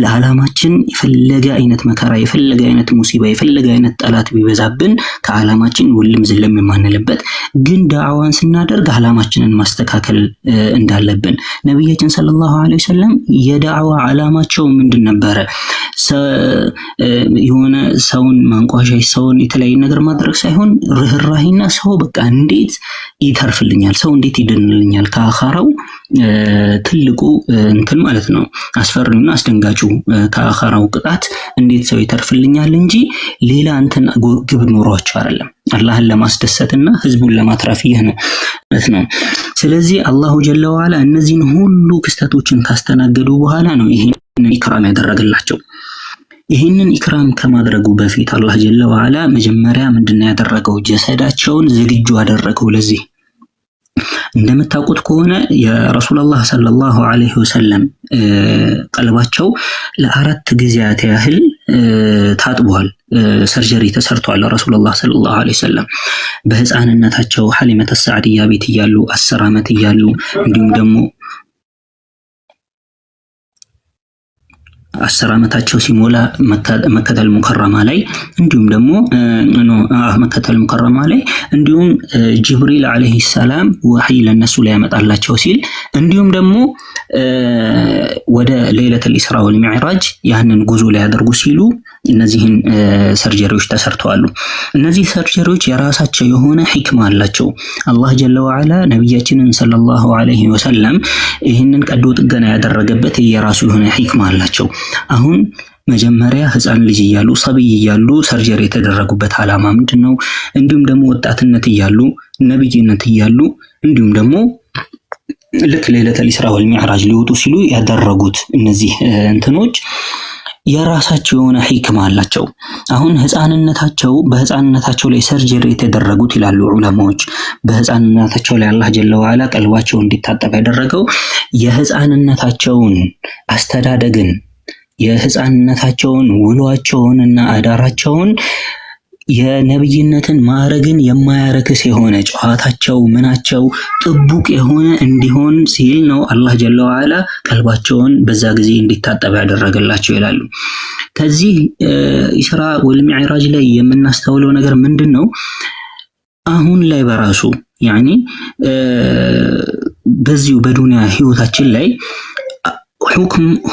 ለዓላማችን የፈለገ አይነት መከራ የፈለገ አይነት ሙሲባ የፈለገ አይነት ጠላት ቢበዛብን ከዓላማችን ውልም ዝለም የማንልበት ግን ዳዕዋን ስናደርግ ዓላማችንን ማስተካከል እንዳለብን ነብያችን ሰለላሁ ዐለይሂ ወሰለም የዳዕዋ ዓላማቸው ምንድን ነበረ? የሆነ ሰውን ማንቋሻሽ ሰውን የተለያየ ነገር ማድረግ ሳይሆን ርህራሄና ሰው በቃ እንዴት ይተርፍልኛል ሰው እንዴት ይድንልኛል ከአኻራው ትልቁ እንትን ማለት ነው አስፈሪውና አስደንጋጩ ከአኻራው ቅጣት እንዴት ሰው ይተርፍልኛል እንጂ ሌላ እንትን ግብ ኖሯቸው አይደለም። አላህን ለማስደሰትና ህዝቡን ለማትረፍ ይህ ነው ማለት ነው። ስለዚህ አላሁ ጀለ ወዐላ እነዚህን ሁሉ ክስተቶችን ካስተናገዱ በኋላ ነው ይሄን ኢክራም ያደረገላቸው። ይህንን ኢክራም ከማድረጉ በፊት አላህ ጀለ ወዐላ መጀመሪያ ምንድነው ያደረገው? ጀሰዳቸውን ዝግጁ አደረገው ለዚህ። እንደምታውቁት ከሆነ የረሱላህ ሰለላሁ ዐለይሂ ወሰለም ቀልባቸው ለአራት ጊዜያት ያህል ታጥቧል፣ ሰርጀሪ ተሰርቷል። ረሱላህ ሰለላሁ ዐለይሂ ወሰለም በህፃንነታቸው ሐሊመተ ሰዕዲያ ቤት እያሉ 10 ዓመት እያሉ እንዲሁም ደግሞ 10 ዓመታቸው ሲሞላ መከተል ሙከረማ ላይ እንዲሁም ደግሞ መከተል ሙከረማ ላይ እንዲሁም ጅብሪል አለይሂ ሰላም ወህይ ለነሱ ላይ ያመጣላቸው ሲል እንዲሁም ደግሞ ወደ ሌሊተል ኢስራ ወል ሚዕራጅ ያንን ጉዞ ላይ ያደርጉ ሲሉ እነዚህን ሰርጀሪዎች ተሰርተዋል። እነዚህ ሰርጀሪዎች የራሳቸው የሆነ ሂክማ አላቸው። አላህ ጀለ ወዐላ ነብያችንን ሰለላሁ ዐለይሂ ወሰለም ይህንን ቀዶ ጥገና ያደረገበት የራሱ የሆነ ሂክማ አላቸው። አሁን መጀመሪያ ህፃን ልጅ እያሉ ሰብይ እያሉ ሰርጀሪ የተደረጉበት ዓላማ ምንድነው? እንዲሁም ደግሞ ወጣትነት እያሉ ነብይነት እያሉ እንዲሁም ደግሞ ልክ ሌሊተል ኢስራ ወል ሚዕራጅ ሊወጡ ሲሉ ያደረጉት እነዚህ እንትኖች የራሳቸው የሆነ ሂክማ አላቸው። አሁን በህፃንነታቸው ላይ ሰርጀሪ የተደረጉት ይላሉ ዑለማዎች። በህፃንነታቸው ላይ አላህ ጀለ ወዐላ ቀልባቸው እንዲታጠብ ያደረገው የህፃንነታቸውን አስተዳደግን የህፃንነታቸውን ውሏቸውንና አዳራቸውን የነብይነትን ማዕረግን የማያረክስ የሆነ ጨዋታቸው ምናቸው ጥቡቅ የሆነ እንዲሆን ሲል ነው አላህ ጀለ ወዐላ ቀልባቸውን በዛ ጊዜ እንዲታጠብ ያደረገላቸው ይላሉ። ከዚህ ኢስራ ወልሚዕራጅ ላይ የምናስተውለው ነገር ምንድነው? አሁን ላይ በራሱ ያኒ በዚሁ በዱንያ ህይወታችን ላይ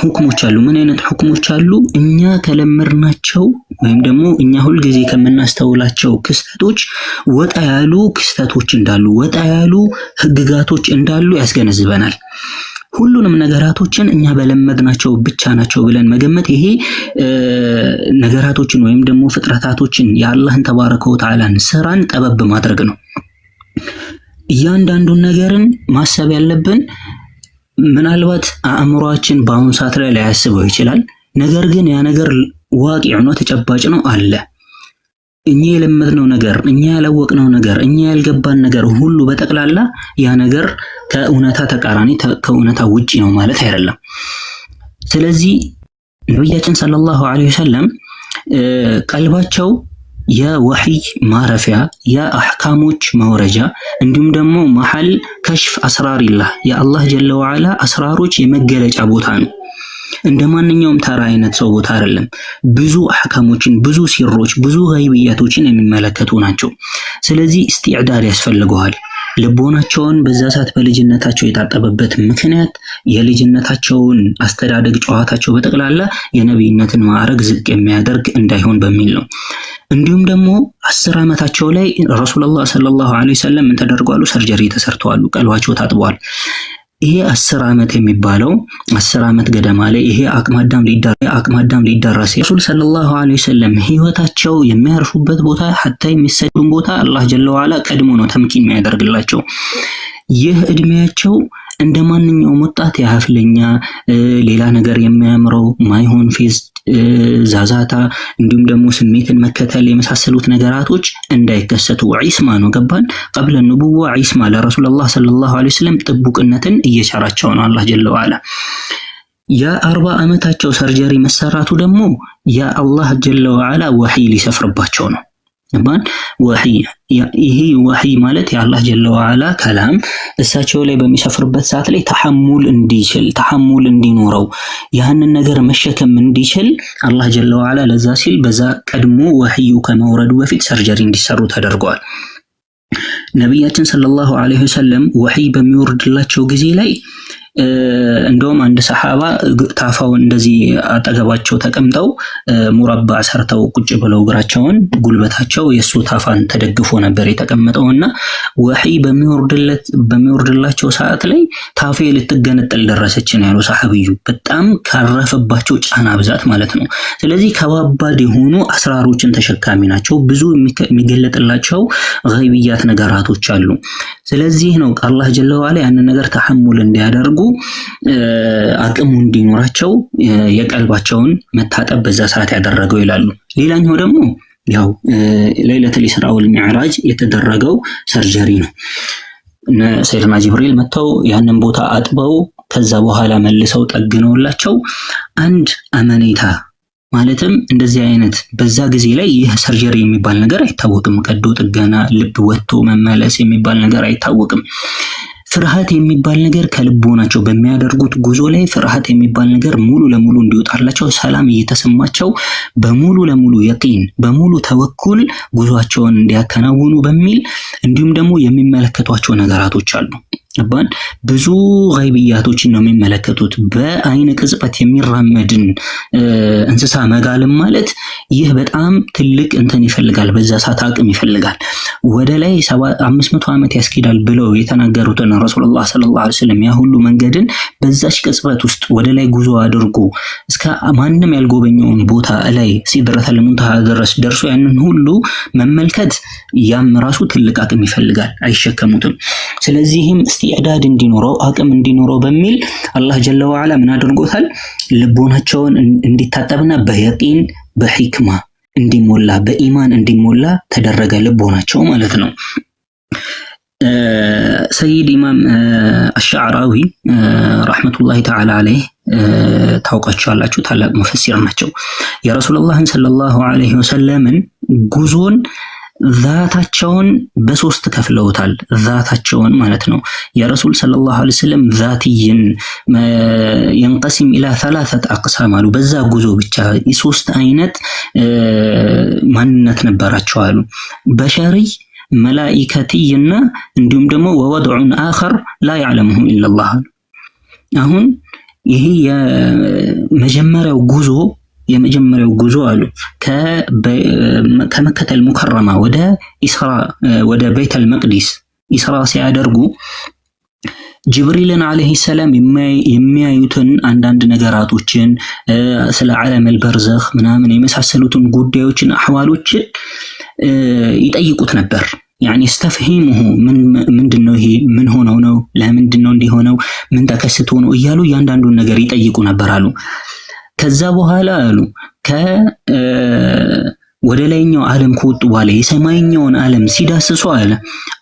ሁክሞች አሉ። ምን አይነት ሁክሞች አሉ? እኛ ከለመድናቸው ወይም ደግሞ እኛ ሁልጊዜ ከምናስተውላቸው ክስተቶች ወጣ ያሉ ክስተቶች እንዳሉ፣ ወጣ ያሉ ህግጋቶች እንዳሉ ያስገነዝበናል። ሁሉንም ነገራቶችን እኛ በለመድናቸው ብቻ ናቸው ብለን መገመት ይሄ ነገራቶችን ወይም ደግሞ ፍጥረታቶችን የአላህን ተባረከ ወተዓላን ስራን ጠበብ ማድረግ ነው። እያንዳንዱን ነገርን ማሰብ ያለብን ምናልባት አእምሮአችን በአሁኑ ሰዓት ላይ ላያስበው ይችላል። ነገር ግን ያ ነገር ዋቂዕ ነው፣ ተጨባጭ ነው አለ። እኛ የለመድነው ነገር፣ እኛ ያላወቅነው ነገር፣ እኛ ያልገባን ነገር ሁሉ በጠቅላላ ያ ነገር ከእውነታ ተቃራኒ ከእውነታ ውጪ ነው ማለት አይደለም። ስለዚህ ነብያችን ሰለላሁ ዐለይሂ ወሰለም ቀልባቸው የወህይ ማረፊያ የአህካሞች መውረጃ እንዲሁም ደግሞ መሐል ከሽፍ አስራሪላህ የአላህ ጀለ ወዐላ አስራሮች የመገለጫ ቦታ ነው። እንደማንኛውም ተራ አይነት ሰው ቦታ አይደለም። ብዙ አህካሞችን፣ ብዙ ሲሮች፣ ብዙ ገይብያቶችን የሚመለከቱ ናቸው። ስለዚህ ኢስቲዕዳድ ያስፈልገዋል። ልቦናቸውን በዛ ሰዓት በልጅነታቸው የታጠበበት ምክንያት የልጅነታቸውን አስተዳደግ ጨዋታቸው በጠቅላላ የነብይነትን ማዕረግ ዝቅ የሚያደርግ እንዳይሆን በሚል ነው። እንዲሁም ደግሞ 10 ዓመታቸው ላይ ረሱላህ ሰለላሁ ዐለይሂ ወሰለም ምን ተደርጓሉ? ሰርጀሪ ተሰርተዋል፣ ቀልባቸው ታጥበዋል። ይሄ 10 ዓመት የሚባለው 10 ዓመት ገደማ ላይ ይሄ አቅመ አዳም ሊደረስ ረሱል ሰለላሁ ዐለይሂ ወሰለም ህይወታቸው የሚያርፉበት ቦታ ሐታ የሚሰዱን ቦታ አላህ ጀለ ወዐላ ቀድሞ ነው ተምኪን የሚያደርግላቸው። ይህ እድሜያቸው እንደማንኛውም ወጣት ያህፍለኛ ሌላ ነገር የሚያምረው ማይሆን ፌዝ ዛዛታ እንዲሁም ደግሞ ስሜትን መከተል የመሳሰሉት ነገራቶች እንዳይከሰቱ ዒስማ ነው። ገባን? ቀብለ ንቡዋ ዒስማ ለረሱላህ ሰለላሁ ዐለይሂ ወሰለም ጥቡቅነትን እየቸራቸው ነው አላህ ጀለ ወዐላ። የ40 ዓመታቸው ሰርጀሪ መሰራቱ ደግሞ የአላህ ጀለ ወዐላ ወህይ ሊሰፍርባቸው ነው። ገባን? ወህይ ይሄ ወህይ ማለት የአላህ ጀለ ወዐላ ከላም እሳቸው ላይ በሚሰፍርበት ሰዓት ላይ ተሐሙል እንዲኖረው ያንን ነገር መሸከም እንዲችል አላህ ጀለ ወዐላ ለዛ ሲል በዛ ቀድሞ ወህዩ ከመውረዱ በፊት ሰርጀሪ እንዲሰሩ ተደርገዋል። ነብያችን ሰለላሁ ዐለይሂ ወሰለም ወህይ በሚወርድላቸው ጊዜ ላይ እንደውም አንድ ሰሃባ ታፋው እንደዚህ አጠገባቸው ተቀምጠው ሙረባ ሰርተው ቁጭ ብለው እግራቸውን ጉልበታቸው የሱ ታፋን ተደግፎ ነበር የተቀመጠውና ወህይ በሚወርድላቸው ሰዓት ላይ ታፌ ልትገነጠል ደረሰች ነው ያለው ሰሃቢዩ። በጣም ካረፈባቸው ጫና ብዛት ማለት ነው። ስለዚህ ከባባድ የሆኑ አስራሮችን ተሸካሚ ናቸው። ብዙ የሚገለጥላቸው ገይብያት ነገራቶች አሉ። ስለዚህ ነው አላህ ጀለ ወዐላ ያንን ነገር ተሐሙል እንዲያደርጉ አቅሙ እንዲኖራቸው የቀልባቸውን መታጠብ በዛ ሰዓት ያደረገው ይላሉ። ሌላኛው ደግሞ ያው ሌሊተል ኢስራ ወል ሚዕራጅ የተደረገው ሰርጀሪ ነው። ሰይድና ጅብሪል መጥተው ያንን ቦታ አጥበው ከዛ በኋላ መልሰው ጠግነውላቸው አንድ አመኔታ ማለትም እንደዚህ አይነት በዛ ጊዜ ላይ ይህ ሰርጀሪ የሚባል ነገር አይታወቅም። ቀዶ ጥገና ልብ ወጥቶ መመለስ የሚባል ነገር አይታወቅም። ፍርሃት የሚባል ነገር ከልቦናቸው በሚያደርጉት ጉዞ ላይ ፍርሃት የሚባል ነገር ሙሉ ለሙሉ እንዲወጣላቸው ሰላም እየተሰማቸው በሙሉ ለሙሉ የቂን በሙሉ ተወኩል ጉዟቸውን እንዲያከናውኑ በሚል እንዲሁም ደግሞ የሚመለከቷቸው ነገራቶች አሉ። አባን ብዙ ገይብያቶችን ነው የሚመለከቱት። በአይን ቅጽበት የሚራመድን እንስሳ መጋለም ማለት ይህ በጣም ትልቅ እንትን ይፈልጋል። በዛ ሰዓት አቅም ይፈልጋል። ወደ ላይ 500 ዓመት ያስኬዳል ብለው የተናገሩትን ረሱላህ ሰለላሁ ዐለይሂ ወሰለም ያ ሁሉ መንገድን በዛች ቅጽበት ውስጥ ወደ ላይ ጉዞ አድርጎ እስከ ማንም ያልጎበኘውን ቦታ ላይ ሲድረተል ሙንተሃ ድረስ ደርሶ ያንን ሁሉ መመልከት ያም ራሱ ትልቅ አቅም ይፈልጋል። አይሸከሙትም። ስለዚህም ኢስቲዕዳድ እንዲኖረው አቅም እንዲኖረው በሚል አላህ ጀለ ወዐላ ምን አድርጎታል? ልቦናቸውን እንዲታጠብና በየቂን በሂክማ እንዲሞላ በኢማን እንዲሞላ ተደረገ ልቦናቸው ማለት ነው። ሰይድ ኢማም አሽዓራዊ ረሕመቱላሂ ተዓላ ዐለይህ ታውቃቸዋላችሁ፣ ታላቅ ሙፈሲር ናቸው። የረሱላህን ሰለላሁ ዐለይሂ ወሰለምን ጉዞን ዛታቸውን በሶስት ከፍለውታል። ዛታቸውን ማለት ነው። የረሱል ሰለላሁ ዐለይሂ ወሰለም ዛቲይን ينقسم الى ثلاثه اقسام አሉ። በዛ ጉዞ ብቻ ሶስት አይነት ማንነት ነበራቸው አሉ። በሸሪ መላኢከቲና እንዲሁም ደግሞ ወወድዑን አኸር ላ يعلمه الا الله። አሁን ይሄ የመጀመሪያው ጉዞ አሉ ከመከተል ሙከረማ ወደ ኢስራ ወደ ቤተል መቅዲስ ኢስራ ሲያደርጉ ጅብሪልን አለይሂ ሰላም የሚያዩትን አንዳንድ ነገራቶችን ስለ ዓለመል በርዘኽ ምናምን የመሳሰሉትን ጉዳዮችን አህዋሎችን ይጠይቁት ነበር። يعني استفهمه ምንድነው ይሄ ምን ሆነው ነው ለምንድነው እንዲሆነው ምን ተከስቶ ነው እያሉ ያንዳንዱን ነገር ይጠይቁ ነበር አሉ። ከዛ በኋላ አሉ ወደ ላይኛው ዓለም ከወጡ በኋላ የሰማይኛውን ዓለም ሲዳስሱ አለ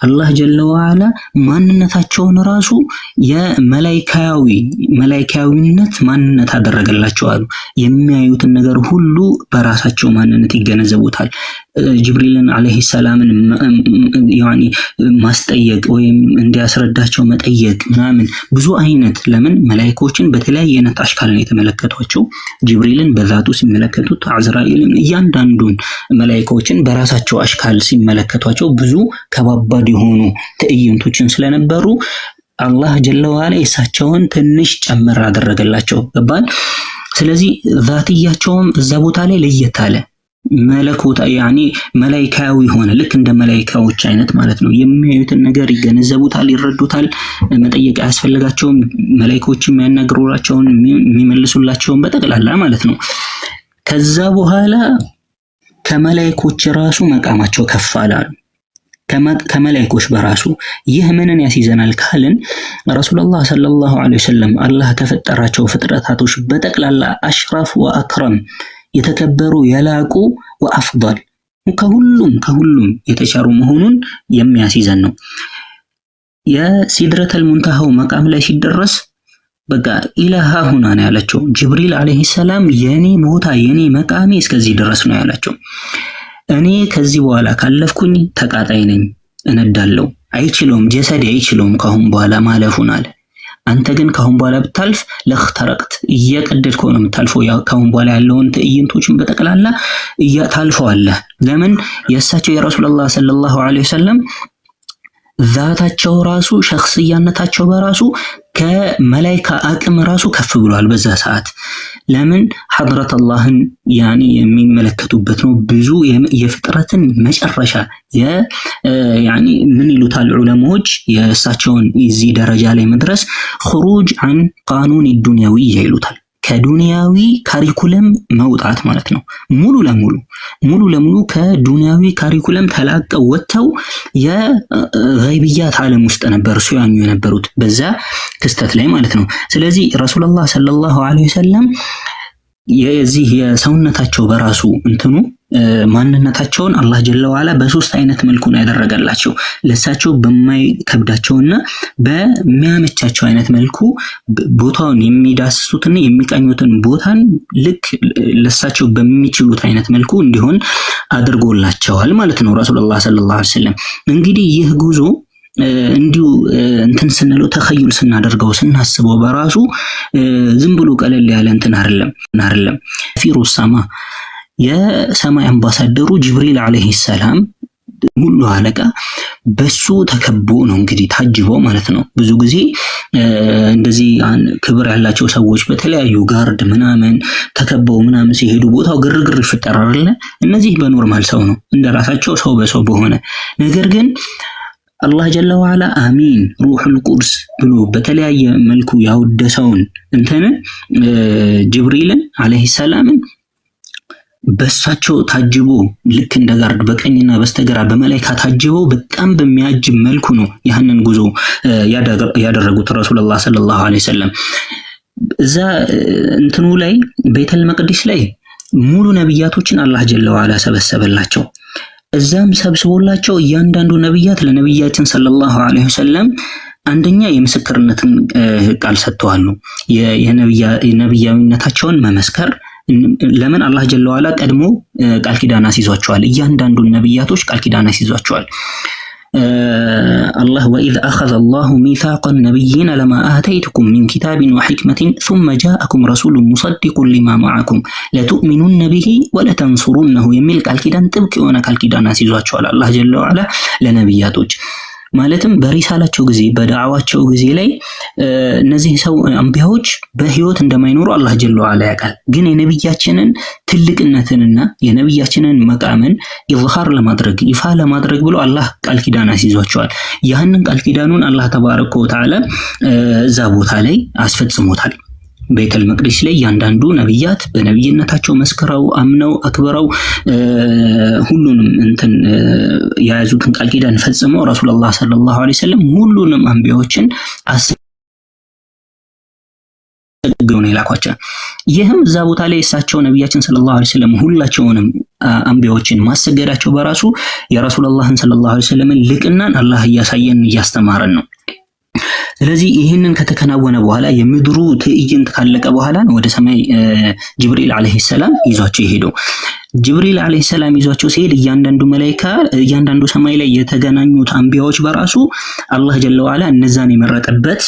አላህ ጀለ ወዐላ ማንነታቸውን ራሱ የመላኢካዊነት ማንነት አደረገላቸው አሉ። የሚያዩትን ነገር ሁሉ በራሳቸው ማንነት ይገነዘቡታል። ጅብሪልን አለይሂ ሰላምን ያኒ ማስጠየቅ ወይም እንዲያስረዳቸው መጠየቅ ምናምን ብዙ አይነት ለምን መላእክቶችን በተለያየ አይነት አሽካል ነው የተመለከቷቸው። ጅብሪልን በዛቱ ሲመለከቱት አዝራኤልን እያንዳንዱን መላእክቶችን በራሳቸው አሽካል ሲመለከቷቸው ብዙ ከባባድ የሆኑ ትዕይንቶችን ስለነበሩ አላህ ጀለ ወዐላ እሳቸውን ትንሽ ጨምር አደረገላቸው ገባን። ስለዚህ ዛትያቸውም እዛ ቦታ ላይ ለየት አለ። መለኮታ ያኒ መላእክታዊ ሆነ ልክ እንደ መላእክቶች አይነት ማለት ነው። የሚያዩትን ነገር ይገነዘቡታል፣ ይረዱታል፣ መጠየቅ አያስፈልጋቸውም። መላእክቶችም ያናግሩላቸውን የሚመልሱላቸውን በጠቅላላ ማለት ነው። ከዛ በኋላ ከመላእክቶች ራሱ መቃማቸው ከፍ አላሉ። ከመላእክቶች በራሱ ይህ ምንን ያስይዘናል ካልን ረሱላህ ሰለላሁ ዐለይሂ ወሰለም አላህ ከፈጠራቸው ፍጥረታቶች በጠቅላላ አሽራፍ ወአክረም የተከበሩ የላቁ ወአፍዳል ከሁሉም የተሻሩ መሆኑን የሚያስይዘን ነው። የሲድረተል ሙንተሃው መቃም ላይ ሲደረስ በቃ ኢላሃ ሁና ነው ያላቸው። ጅብሪል አለይሂ ሰላም የኔ ቦታ የኔ መቃሜ እስከዚህ ድረስ ነው ያላቸው። እኔ ከዚህ በኋላ ካለፍኩኝ ተቃጣይ ነኝ፣ እነዳለሁ፣ አይችለውም፣ ጀሰድ አይችለውም ካሁን በኋላ ማለፉን አለ። አንተ ግን ካሁን በኋላ ብታልፍ ለختረቅት እየቀደድከው ነው የምታልፈው። ካሁን በኋላ ያለውን ትዕይንቶችን በጠቅላላ ታልፈዋለህ። ለምን የእሳቸው የረሱላህ ሰለላሁ ዐለይሂ ወሰለም ዛታቸው ራሱ ሸخصያነታቸው በራሱ ከመላእክት አቅም ራሱ ከፍ ብሏል በዛ ሰዓት። ለምን ሐድረት አላህን ያኒ የሚመለከቱበት ነው። ብዙ የፍጥረትን መጨረሻ ያኒ ምን ይሉታል ዑለማዎች የእሳቸውን እዚህ ደረጃ ላይ መድረስ خروج عن قانون الدنيوي ይሉታል። ከዱንያዊ ካሪኩለም መውጣት ማለት ነው። ሙሉ ለሙሉ ከዱንያዊ ካሪኩለም ተላቀው ወጥተው የገይብያት ዓለም ውስጥ ነበር ሲያኙ የነበሩት በዛ ክስተት ላይ ማለት ነው። ስለዚህ ረሱላህ ሰለላሁ ዐለይሂ ወሰለም የዚህ የሰውነታቸው በራሱ እንትኑ ማንነታቸውን አላህ ጀለ ወዐላ በሶስት አይነት መልኩ ነው ያደረገላቸው። ለሳቸው በማይከብዳቸውና በሚያመቻቸው አይነት መልኩ ቦታውን የሚዳስሱትና የሚቃኙትን ቦታን ልክ ለሳቸው በሚችሉት አይነት መልኩ እንዲሆን አድርጎላቸዋል ማለት ነው ረሱላህ ሰለላሁ ዐለይሂ ወሰለም። እንግዲህ ይህ ጉዞ እንዲሁ እንትን ስንለው ተኸዩል ስናደርገው ስናስበው በራሱ ዝም ብሎ ቀለል ያለ እንትን አይደለም። ፊሩስ ሰማ የሰማይ አምባሳደሩ ጅብሪል አለይሂ ሰላም ሙሉ አለቃ በሱ ተከቦ ነው እንግዲህ ታጅበው ማለት ነው። ብዙ ጊዜ እንደዚህ ክብር ያላቸው ሰዎች በተለያዩ ጋርድ ምናምን ተከበው ምናምን ሲሄዱ ቦታው ግርግር ይፈጠራል። እነዚህ በኖርማል ሰው ነው እንደራሳቸው ሰው በሰው በሆነ ነገር ግን አላህ ጀለ ወዐላ አሚን ሩሑል ቁድስ ብሎ በተለያየ መልኩ ያወደሰውን እንትን ጅብሪልን አለይሂ ሰላምን በሳቸው ታጅቦ ልክ እንደ ጋርድ በቀኝና በስተግራ በመላእክት ታጅበው በጣም በሚያጅብ መልኩ ነው ያንን ጉዞ ያደረጉት ረሱላህ ሰለላሁ ዐለይሂ ወሰለም። እዛ እንትኑ ላይ ቤተል መቅዲስ ላይ ሙሉ ነብያቶችን አላህ ጀለ ወዐላ ሰበሰበላቸው። እዛም ሰብስቦላቸው እያንዳንዱ ነብያት ለነብያችን ሰለላሁ ዐለይሂ ወሰለም አንደኛ የምስክርነትን ቃል ሰጥተዋል። የነብያዊነታቸውን መመስከር ለምን አላህ ጀለ ወዐላ ቀድሞ ቃል ኪዳን አስይዟቸዋል። እያንዳንዱ ነብያቶች ቃል ኪዳን አስይዟቸዋል። الله وإذ أخذ الله ميثاق النبيين لما آتيتكم من كتاب وحكمة ثم جاءكم رسول مصدق لما معكم لتؤمنن به ولتنصرنه يملك الكيدان تبكي ونك الكيدان አስይዟቸው الله جل وعلا ለነብያቶች ማለትም በሪሳላቸው ጊዜ በዳዕዋቸው ጊዜ ላይ እነዚህ ሰው አንቢያዎች በህይወት እንደማይኖሩ አላህ ጀለ ወዐላ ያውቃል። ግን የነብያችንን ትልቅነትንና የነብያችንን መቃምን ኢዝሃር ለማድረግ ይፋ ለማድረግ ብሎ አላህ ቃል ኪዳን አስይዟቸዋል። ያንን ቃል ኪዳኑን አላህ ተባረከ ወተዓላ እዛ ቦታ ላይ አስፈጽሞታል። ቤተል መቅዲስ ላይ ያንዳንዱ ነብያት በነብይነታቸው መስክረው አምነው አክብረው ሁሉንም እንትን የያዙትን ቃል ኪዳን ፈጽመው ረሱላህ ሰለላሁ ዐለይሂ ወሰለም ሁሉንም አንቢያዎችን አስገው ነው የላኳቸው። ይህም እዛ ቦታ ላይ እሳቸው ነብያችን ሰለላሁ ዐለይሂ ወሰለም ሁላቸውንም አንቢያዎችን ማሰገዳቸው በራሱ የረሱላህን ሰለላሁ ዐለይሂ ወሰለም ልቅናን አላህ እያሳየን እያስተማረን ነው። ስለዚህ ይህንን ከተከናወነ በኋላ የምድሩ ትዕይንት ካለቀ በኋላ ነው ወደ ሰማይ ጅብሪል አለይሂ ሰላም ይዟቸው የሄደው። ጅብሪል አለይሂ ሰላም ይዟቸው ሲሄድ እያንዳንዱ መላእክት እያንዳንዱ ሰማይ ላይ የተገናኙት አንቢያዎች በራሱ አላህ ጀለ ወዐላ እነዛን የመረጠበት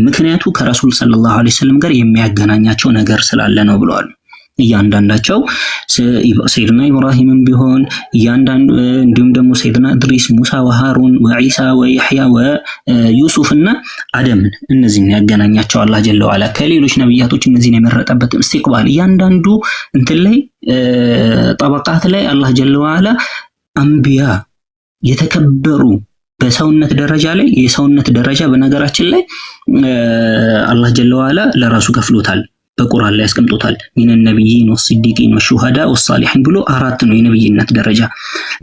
ምክንያቱ ከረሱል ሰለላሁ ዐለይሂ ወሰለም ጋር የሚያገናኛቸው ነገር ስላለ ነው ብለዋል። እያንዳንዳቸው ሰይድና ኢብራሂምም ቢሆን እያንዳንዱ እንዲሁም ደግሞ ሰይድና ኢድሪስ፣ ሙሳ ወሃሩን ወኢሳ ወይህያ ወዩሱፍና አደምን እነዚህን ያገናኛቸው አላህ ጀለ ወዐላ ከሌሎች ነብያቶች እነዚህን የመረጠበት ኢስቲቅባል እያንዳንዱ እንትን ላይ ጠበቃት ላይ አላህ ጀለ ወዐላ አንቢያ የተከበሩ በሰውነት ደረጃ ላይ የሰውነት ደረጃ በነገራችን ላይ አላህ ጀለ ወዐላ ለራሱ ከፍሎታል። በቁርአን ላይ ያስቀምጦታል። ሚነ ነብይን ወስዲቂን ወሹሃዳ ወሳሊሒን ብሎ አራት ነው የነብይነት ደረጃ።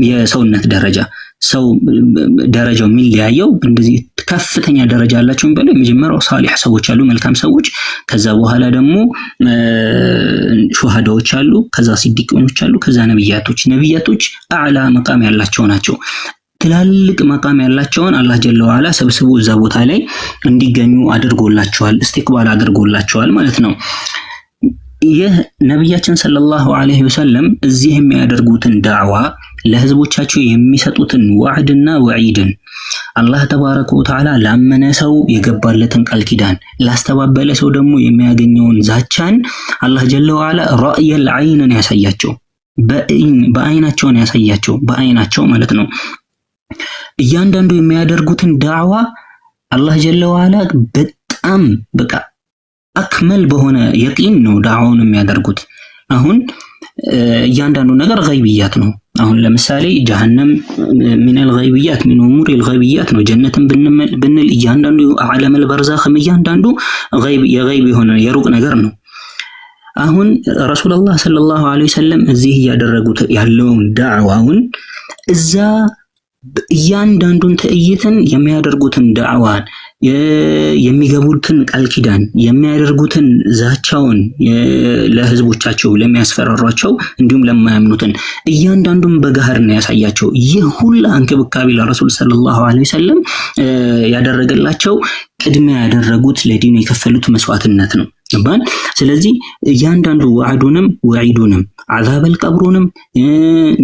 የሰውነት ደረጃ ሰው ደረጃው የሚለያየው እንደዚህ ከፍተኛ ደረጃ ያላቸው የሚባለው የመጀመሪያው ሳሊህ ሰዎች አሉ፣ መልካም ሰዎች። ከዛ በኋላ ደግሞ ሹሃዳዎች አሉ፣ ከዛ ሲዲቆች አሉ፣ ከዛ ነብያቶች። ነብያቶች አዕላ መቃም ያላቸው ናቸው። ትላልቅ መቃም ያላቸውን አላህ ጀለ ወዐላ ሰብስቦ እዛ ቦታ ላይ እንዲገኙ አድርጎላቸዋል፣ ኢስቲቅባል አድርጎላቸዋል ማለት ነው። ይህ ነብያችን ሰለላሁ ዐለይሂ ወሰለም እዚህ የሚያደርጉትን ዳዕዋ ለህዝቦቻቸው የሚሰጡትን ወዕድና ወዒድን አላህ ተባረከ ወተዓላ ላመነ ሰው የገባለትን ቃል ኪዳን ላስተባበለ ሰው ደግሞ የሚያገኘውን ዛቻን አላህ ጀለ ወዐላ ረእየል ዐይንን ያሳያቸው፣ በአይናቸውን ያሳያቸው፣ በአይናቸው ማለት ነው። እያንዳንዱ የሚያደርጉትን ዳዕዋ አላህ ጀለ ወዐላ በጣም በቃ አክመል በሆነ የቂን ነው ዳዕዋውን የሚያደርጉት። አሁን እያንዳንዱ ነገር ገይብያት ነው። አሁን ለምሳሌ ጀሃነም ሚነል ገይብያት ሚን ኡሙሪል ገይብያት ነው። ጀነትን ብንል እያንዳንዱ ዓለመል በርዛኽም እያንዳንዱ የገይብ የሆነ የሩቅ ነገር ነው። አሁን ረሱላህ ሰለላሁ ዐለይሂ ወሰለም እዚህ እያደረጉት ያለውን ዳዕዋውን እዛ እያንዳንዱን ትዕይትን የሚያደርጉትን ዳዕዋን የሚገቡትን ቃል ኪዳን የሚያደርጉትን ዛቻውን ለህዝቦቻቸው ለሚያስፈራሯቸው እንዲሁም ለማያምኑትን እያንዳንዱን በጋህር ነው ያሳያቸው። ይህ ሁሉ እንክብካቤ ለረሱል ሰለላሁ ዐለይሂ ወሰለም ያደረገላቸው ቅድሚያ ያደረጉት ለዲኑ የከፈሉት መስዋዕትነት ነው። ባን ስለዚህ እያንዳንዱ ወዕዱንም ወዒዱንም አዛበል ቀብሩንም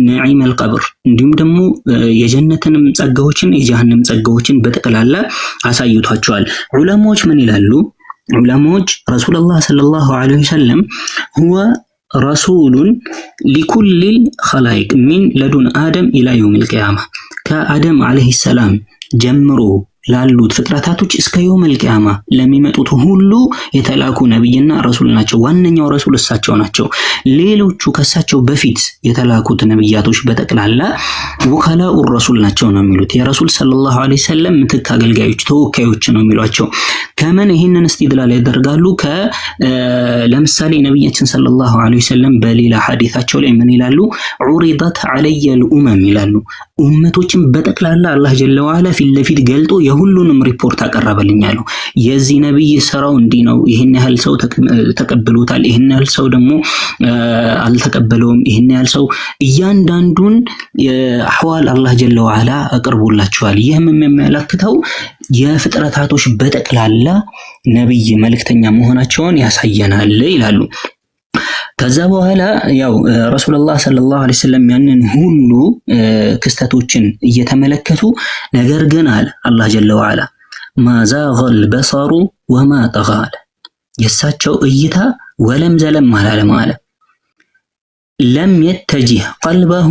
ነዒመል ቀብር እንዲሁም ደግሞ የጀነትንም ጸጋዎችን የጀሃነም ጸጋዎችን በጠቅላላ አሳይቷቸዋል። ዑለማዎች ምን ይላሉ? ዑለማዎች ረሱላህ ሰለላሁ ዐለይሂ ወሰለም ሁወ ረሱሉን ሊኩሊል ኸላኢቅ ሚን ለዱን አደም ኢላ የውሚል ቂያማ ከአደም ዐለይሂ ሰላም ጀምሮ ላሉት ፍጥረታቶች እስከ የውመል ቂያማ ለሚመጡት ሁሉ የተላኩ ነብይና ረሱል ናቸው። ዋነኛው ረሱል እሳቸው ናቸው። ሌሎቹ ከሳቸው በፊት የተላኩት ነብያቶች በጠቅላላ ወከላኡ ረሱል ናቸው ነው የሚሉት። የረሱል ሰለላሁ ዐለይሂ ወሰለም ምትክ አገልጋዮች፣ ተወካዮች ነው የሚሏቸው። ከምን ይህንን እስቲድላል ያደርጋሉ? ለምሳሌ ነብያችን ሰለላሁ ዐለይሂ ወሰለም በሌላ ሐዲታቸው ላይ ምን ይላሉ? ዑሪደት ዐለየ ልኡመም ይላሉ። ኡመቶችን በጠቅላላ አላህ ጀለ ወዐላ ፊት ለፊት ገልጦ የሁሉንም ሪፖርት አቀረበልኛሉ። የዚህ ነብይ ስራው እንዲህ ነው፣ ይሄን ያህል ሰው ተቀብሎታል፣ ይሄን ያህል ሰው ደግሞ አልተቀበለውም፣ ይሄን ያህል ሰው እያንዳንዱን አህዋል አላህ ጀለ ወዐላ አቅርቦላቸዋል። ይህም የሚያመለክተው የፍጥረታቶች በጠቅላላ ነብይ መልእክተኛ መሆናቸውን ያሳየናል ይላሉ። ከዛ በኋላ ያው ረሱላህ ሰለላሁ ዐለይሂ ወሰለም ያንን ሁሉ ክስተቶችን እየተመለከቱ ነገር ግን አለ አላህ ጀለ ወዐላ ማዛገል በሰሩ ወማ ጠጋለ፣ የሳቸው እይታ ወለም ዘለም አላለም አለ። ለም የተጅህ ቀልበሁ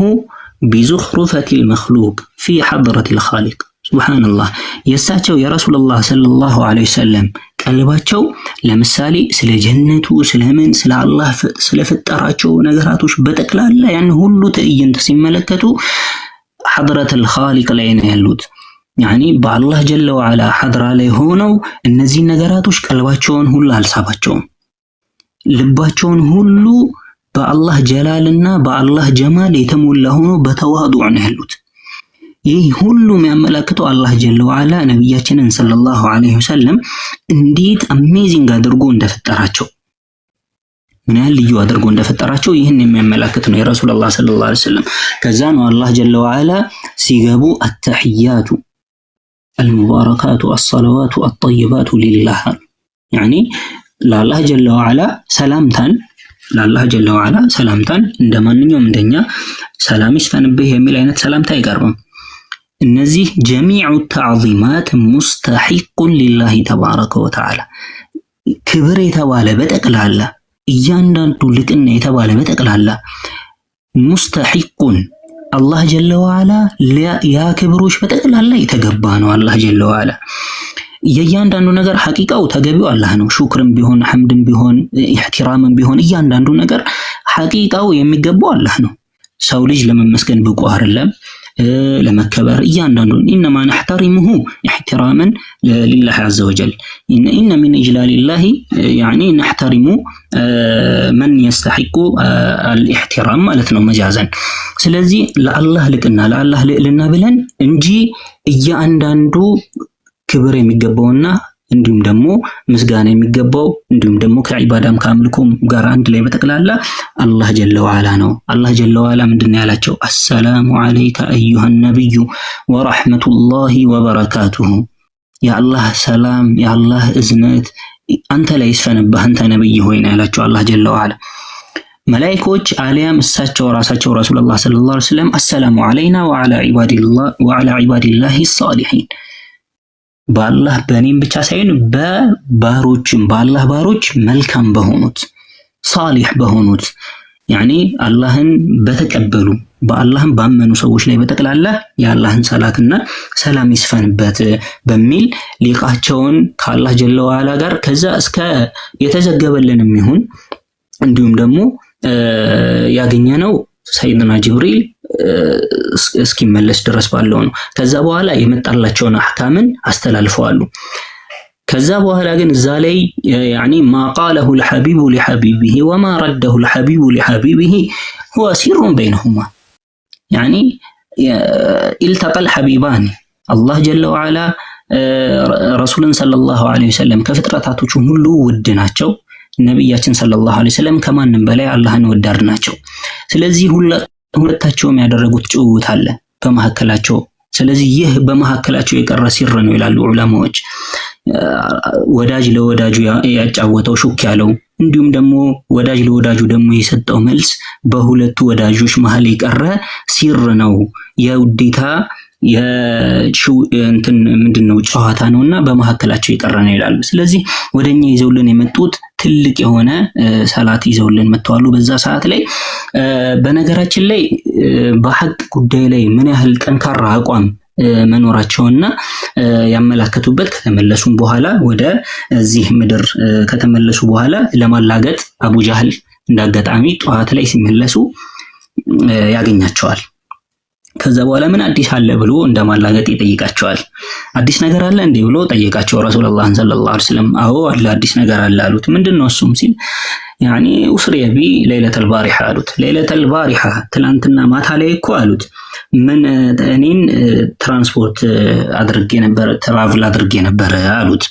ቢዙኽሩፈቲል መኽሉቅ ፊ ሐድረቲል ኻሊቅ። ሱብሃንአላህ የሳቸው የረሱላህ ሰለላሁ ዐለይሂ ወሰለም ቀልባቸው ለምሳሌ ስለ ጀነቱ ስለምን ስለ አላህ ስለፈጠራቸው ነገራቶች በጠቅላላ ያን ሁሉ ትዕይንት ሲመለከቱ ሐድረተል ኻሊቅ ላይ ነው ያሉት። ያኒ በአላህ ጀለ ወዐላ ሐድራ ላይ ሆነው እነዚህ ነገራቶች ቀልባቸውን ሁሉ አልሳባቸውም። ልባቸውን ሁሉ በአላህ ጀላልና በአላህ ጀማል የተሞላ ሆኖ በተዋዱዕ ነው ያሉት። ይህ ሁሉ የሚያመለክተው አላህ ጀለ ወዐላ ነብያችንን ሰለላሁ ዐለይሂ ወሰለም እንዴት አሜዚንግ አድርጎ እንደፈጠራቸው፣ ምን ያህል ልዩ አድርጎ እንደፈጠራቸው ይህን የሚያመለክት ነው የረሱላህ ሰለላሁ ዐለይሂ ወሰለም። ከዛ ነው አላህ ጀለ ወዐላ ሲገቡ አተህያቱ አልሙባረካቱ አሰላዋቱ አጠይባቱ ሊላህ ያኒ ለአላህ ጀለ ወዐላ ሰላምታን ለአላህ ጀለ ወዐላ ሰላምታን እንደማንኛውም እንደኛ ሰላም ይስፈንብህ የሚል አይነት ሰላምታ አይቀርብም። እነዚህ ጀሚዑ ተዕዚማት ሙስተሒቁን ሊላሂ ተባረከ ወተዓላ ክብር የተባለ በጠቅላላ እያንዳንዱ ልቅና የተባለ በጠቅላላ ሙስተሒቁን አላህ ጀለ ወዐላ ያ ክብሮች በጠቅላላ የተገባ ነው። አላህ ጀለ ወዐላ የእያንዳንዱ ነገር ሐቂቃው ተገቢው አላህ ነው። ሹክርም ቢሆን ሐምድም ቢሆን ኢህቲራምም ቢሆን እያንዳንዱ ነገር ሐቂቃው የሚገባው አላህ ነው። ሰው ልጅ ለመመስገን ብቁ አይደለም፣ ለመከበር እያንዳንዱ ኢነማ ነሕተሪሙሁ ኢህቲራመን ሊላሂ ዐዘ ወጀል ኢነ ሚን ኢጅላሊላሂ ያኒ ነሕተሪሙ መን የስተሒቁ አልኢህቲራም ማለት ነው መጃዘን። ስለዚህ ለአላህ ልቅና ለአላህ ልዕልና ብለን እንጂ እያንዳንዱ ክብር የሚገባውና እንዲሁም ደግሞ ምስጋና የሚገባው እንዲሁም ደግሞ ከዒባዳም ከአምልኮም ጋር አንድ ላይ በጠቅላላ አላህ ጀለ ወዐላ ነው። አላህ ጀለ ወዐላ ምንድነው ያላቸው? አሰላሙ ዐለይከ አዩሃ ነብዩ ወረሕመቱላሂ ወበረካቱሁ። የአላህ ሰላም የአላህ እዝነት አንተ ላይ ይስፈንብህ አንተ ነብይ ሆይ ነው ያላቸው አላህ ጀለ ወዐላ። መላኢኮች አሊያም እሳቸው ራሳቸው ረሱላህ ሰለላሁ ዐለይሂ ወሰለም አሰላሙ ዐለይና ወዐላ ዒባዲላሂ ሷሊሒን በአላህ በእኔም ብቻ ሳይሆን በባሮችም በአላህ ባሮች መልካም በሆኑት ሳሊህ በሆኑት ያኒ አላህን በተቀበሉ በአላህም ባመኑ ሰዎች ላይ በጠቅላላ የአላህን ሰላትና ሰላም ይስፈንበት በሚል ሊቃቸውን ከአላህ ጀለ ወዐላ ጋር ከዛ እስከ የተዘገበልንም ይሁን እንዲሁም ደግሞ ያገኘነው ሰይድና ጅብሪል እስኪመለስ ድረስ ባለው ነው። ከዛ በኋላ የመጣላቸውን አህካምን አስተላልፈዋሉ። ከዛ በኋላ ግን እዛ ላይ ያኒ ማ ቃለሁ ለሐቢቡ ለሐቢቢሂ ወማ ረደሁ ለሐቢቡ ለሐቢቢሂ ሁወ ሲሩን በይነሁማ ያኒ ኢልተቀል ሐቢባን አላህ ጀለ ወዐላ ረሱልን ሰለላሁ ዐለይሂ ወሰለም ከፍጥረታቶቹ ሁሉ ውድ ናቸው። ነብያችን ሰለላሁ ዐለይሂ ወሰለም ከማንም በላይ አላህን ወዳድ ናቸው። ስለዚህ ሁለታቸውም ያደረጉት ጭውውት አለ በመሐከላቸው። ስለዚህ ይህ በመሐከላቸው የቀረ ሲር ነው ይላሉ ዑለማዎች። ወዳጅ ለወዳጁ ያጫወተው ሹክ ያለው እንዲሁም ደግሞ ወዳጅ ለወዳጁ ደግሞ የሰጠው መልስ በሁለቱ ወዳጆች መሃል የቀረ ሲር ነው የውዴታ እንትን ምንድነው ጨዋታ ነውና በመሐከላቸው የቀረ ነው ይላሉ። ስለዚህ ወደኛ ይዘውልን የመጡት ትልቅ የሆነ ሰላት ይዘውልን መጥተዋል በዛ ሰዓት ላይ። በነገራችን ላይ በሐቅ ጉዳይ ላይ ምን ያህል ጠንካራ አቋም መኖራቸውና ያመላከቱበት ከተመለሱም በኋላ ወደ እዚህ ምድር ከተመለሱ በኋላ ለማላገጥ አቡ ጃህል እንዳጋጣሚ ጠዋት ላይ ሲመለሱ ያገኛቸዋል። ከዛ በኋላ ምን አዲስ አለ ብሎ እንደማላገጥ ይጠይቃቸዋል። አዲስ ነገር አለ እንዴ ብሎ ጠየቃቸው ረሱላህ ሰለላሁ ዐለይሂ ወሰለም። አዎ አለ አዲስ ነገር አለ አሉት። ምንድነው እሱም ሲል ያኒ ኡስሪየ ቢ ለይለተል ባሪሐ አሉት። ለይለተል ባሪሐ ትላንትና ማታ ላይ እኮ አሉት ምን እኔን ትራንስፖርት አድርጌ ነበር ትራቭል አድርጌ ነበር አሉት።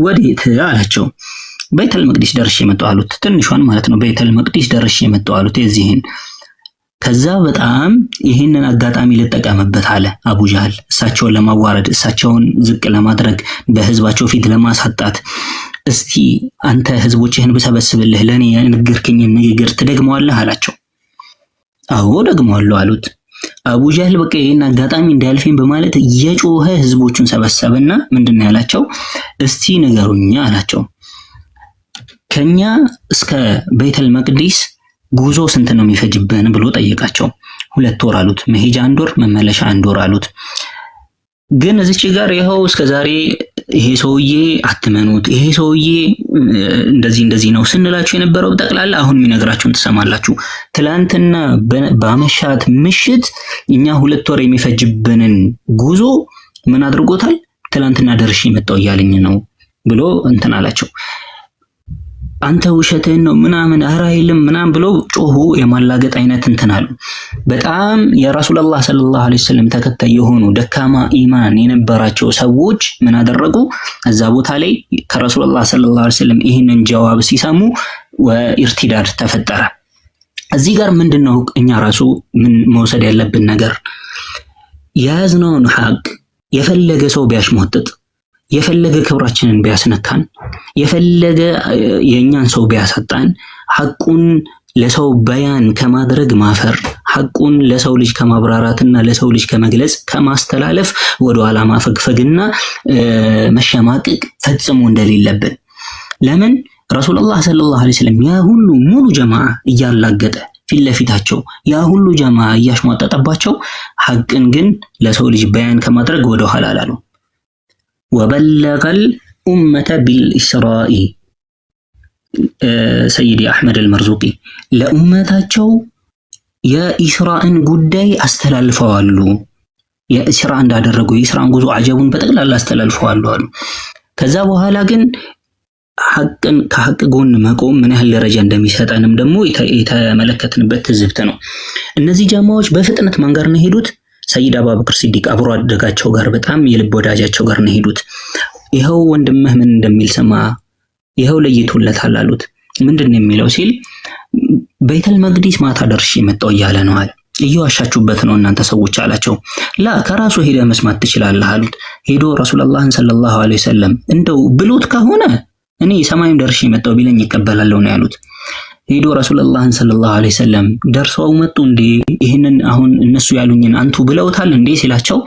ወዴት አላቸው። ቤተል መቅዲስ ደርሼ መጣሁ አሉት። ትንሿን ማለት ነው። ቤተል መቅዲስ ደርሼ መጣሁ አሉት የዚህን ከዛ በጣም ይህንን አጋጣሚ ልጠቀምበት አለ አቡ ጃህል እሳቸውን ለማዋረድ እሳቸውን ዝቅ ለማድረግ በህዝባቸው ፊት ለማሳጣት እስቲ አንተ ህዝቦችህን ብሰበስብልህ ለኔ የነገርከኝ ንግግር ትደግመዋለህ አላቸው። አዎ ደግመዋለሁ አሉት። አቡ ጃህል በቃ ይሄን አጋጣሚ እንዳያልፈኝ በማለት የጮኸ ህዝቦቹን ሰበሰበና ምንድነው ያላቸው እስቲ ንገሩኝ አላቸው። ከኛ እስከ ቤተል መቅዲስ ጉዞ ስንት ነው የሚፈጅብን ብሎ ጠየቃቸው። 2 ወር አሉት። መሄጃ 1 ወር መመለሻ 1 ወር አሉት። ግን እዚች ጋር ይሄው እስከዛሬ ይሄ ሰውዬ አትመኑት ይሄ ሰውዬ እንደዚህ ነው ስንላችሁ የነበረው ጠቅላላ አሁን የሚነግራችሁን ትሰማላችሁ። ትላንትና በአመሻት ምሽት እኛ 2 ወር የሚፈጅብንን ጉዞ ምን አድርጎታል? ትላንትና ደርሼ መጣሁ እያለኝ ነው ብሎ እንትን አላቸው። አንተ ውሸትህን ነው ምናምን አራይልም ምናምን ብሎ ጮሁ። የማላገጥ አይነት እንትን አሉ። በጣም የረሱላህ ሰለላሁ ዐለይሂ ወሰለም ተከታይ የሆኑ ደካማ ኢማን የነበራቸው ሰዎች ምን አደረጉ? እዛ ቦታ ላይ ከረሱላህ ሰለላሁ ዐለይሂ ወሰለም ይህንን ጀዋብ ሲሰሙ ወኢርቲዳድ ተፈጠረ። እዚህ ጋር ምንድነው እኛ ራሱ ምን መውሰድ ያለብን ነገር የያዝነውን ሐቅ የፈለገ ሰው ቢያሽሞጥጥ የፈለገ ክብራችንን ቢያስነካን የፈለገ የኛን ሰው ቢያሳጣን ሐቁን ለሰው በያን ከማድረግ ማፈር ሐቁን ለሰው ልጅ ከማብራራትና ለሰው ልጅ ከመግለጽ ከማስተላለፍ ወደ ኋላ ማፈግፈግና መሸማቀቅ ፈጽሞ እንደሌለብን ለምን ረሱላህ ሰለላሁ ዐለይሂ ወሰለም ያ ሁሉ ሙሉ ጀማዓ እያላገጠ ፊትለፊታቸው ያ ሁሉ ጀማዓ እያሽሟጠጠባቸው ሐቅን ግን ለሰው ልጅ በያን ከማድረግ ወደ ኋላ አላሉ። وبلغ الأمة بالإسراء سيدي أحمد المرزوقي لأمتاቸው የኢስራእን ጉዳይ አስተላልፈዋል። የኢስራ እንዳደረጉ የኢስራን ጉዞ አጀቡን በጠቅላላ አስተላልፈዋል አሉ። ከዛ በኋላ ግን ሐቅን ከሐቅ ጎን መቆም ምን ያህል ደረጃ እንደሚሰጠንም ደግሞ የተመለከትንበት ትዝብት ነው። እነዚህ ጀማዎች በፍጥነት ማን ጋር ነው ሄዱት? ሰይድ አቡበክር ሲዲቅ አብሮ አደጋቸው ጋር በጣም የልብ ወዳጃቸው ጋር ነው ሄዱት። ይሄው ወንድምህ ምን እንደሚል ሰማ ይሄው ለይቶለታል አሉት። ምንድነው የሚለው ሲል ቤተል መቅዲስ ማታ ደርሼ መጣሁ እያለ ነው አለ። እየዋሻችሁበት ነው እናንተ ሰዎች አላቸው። ላ ከራሱ ሄደ መስማት ትችላለህ አሉት። ሄዶ ረሱላህ ሰለላሁ ዐለይሂ ወሰለም እንደው ብሎት ከሆነ እኔ ሰማይም ደርሼ መጣሁ ቢለኝ ይቀበላለሁ ነው ያሉት። ሄዶ ረሱላህ ሰለላሁ ዐለይሂ ወሰለም ደርሰው መጡ እንዴ ይሄንን አሁን እነሱ ያሉኝን አንቱ ብለውታል እንዴ ሲላቸው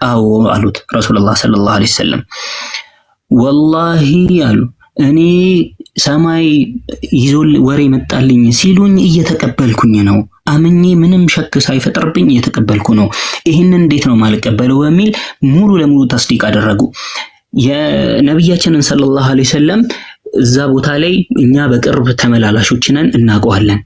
አዎ አሉት ረሱላህ ሰለላሁ ዐለይሂ ወሰለም። ወላሂ አሉ እኔ ሰማይ ይዞል ወሬ መጣልኝ ሲሉኝ እየተቀበልኩኝ ነው አምኜ ምንም ሸክ ሳይፈጠርብኝ እየተቀበልኩ ነው። ይሄንን እንዴት ነው ማልቀበለው በሚል ሙሉ ለሙሉ ተስዲቅ አደረጉ። የነብያችንን ሰለላሁ ዐለይሂ ወሰለም እዛ ቦታ ላይ እኛ በቅርብ ተመላላሾች ነን እናውቀዋለን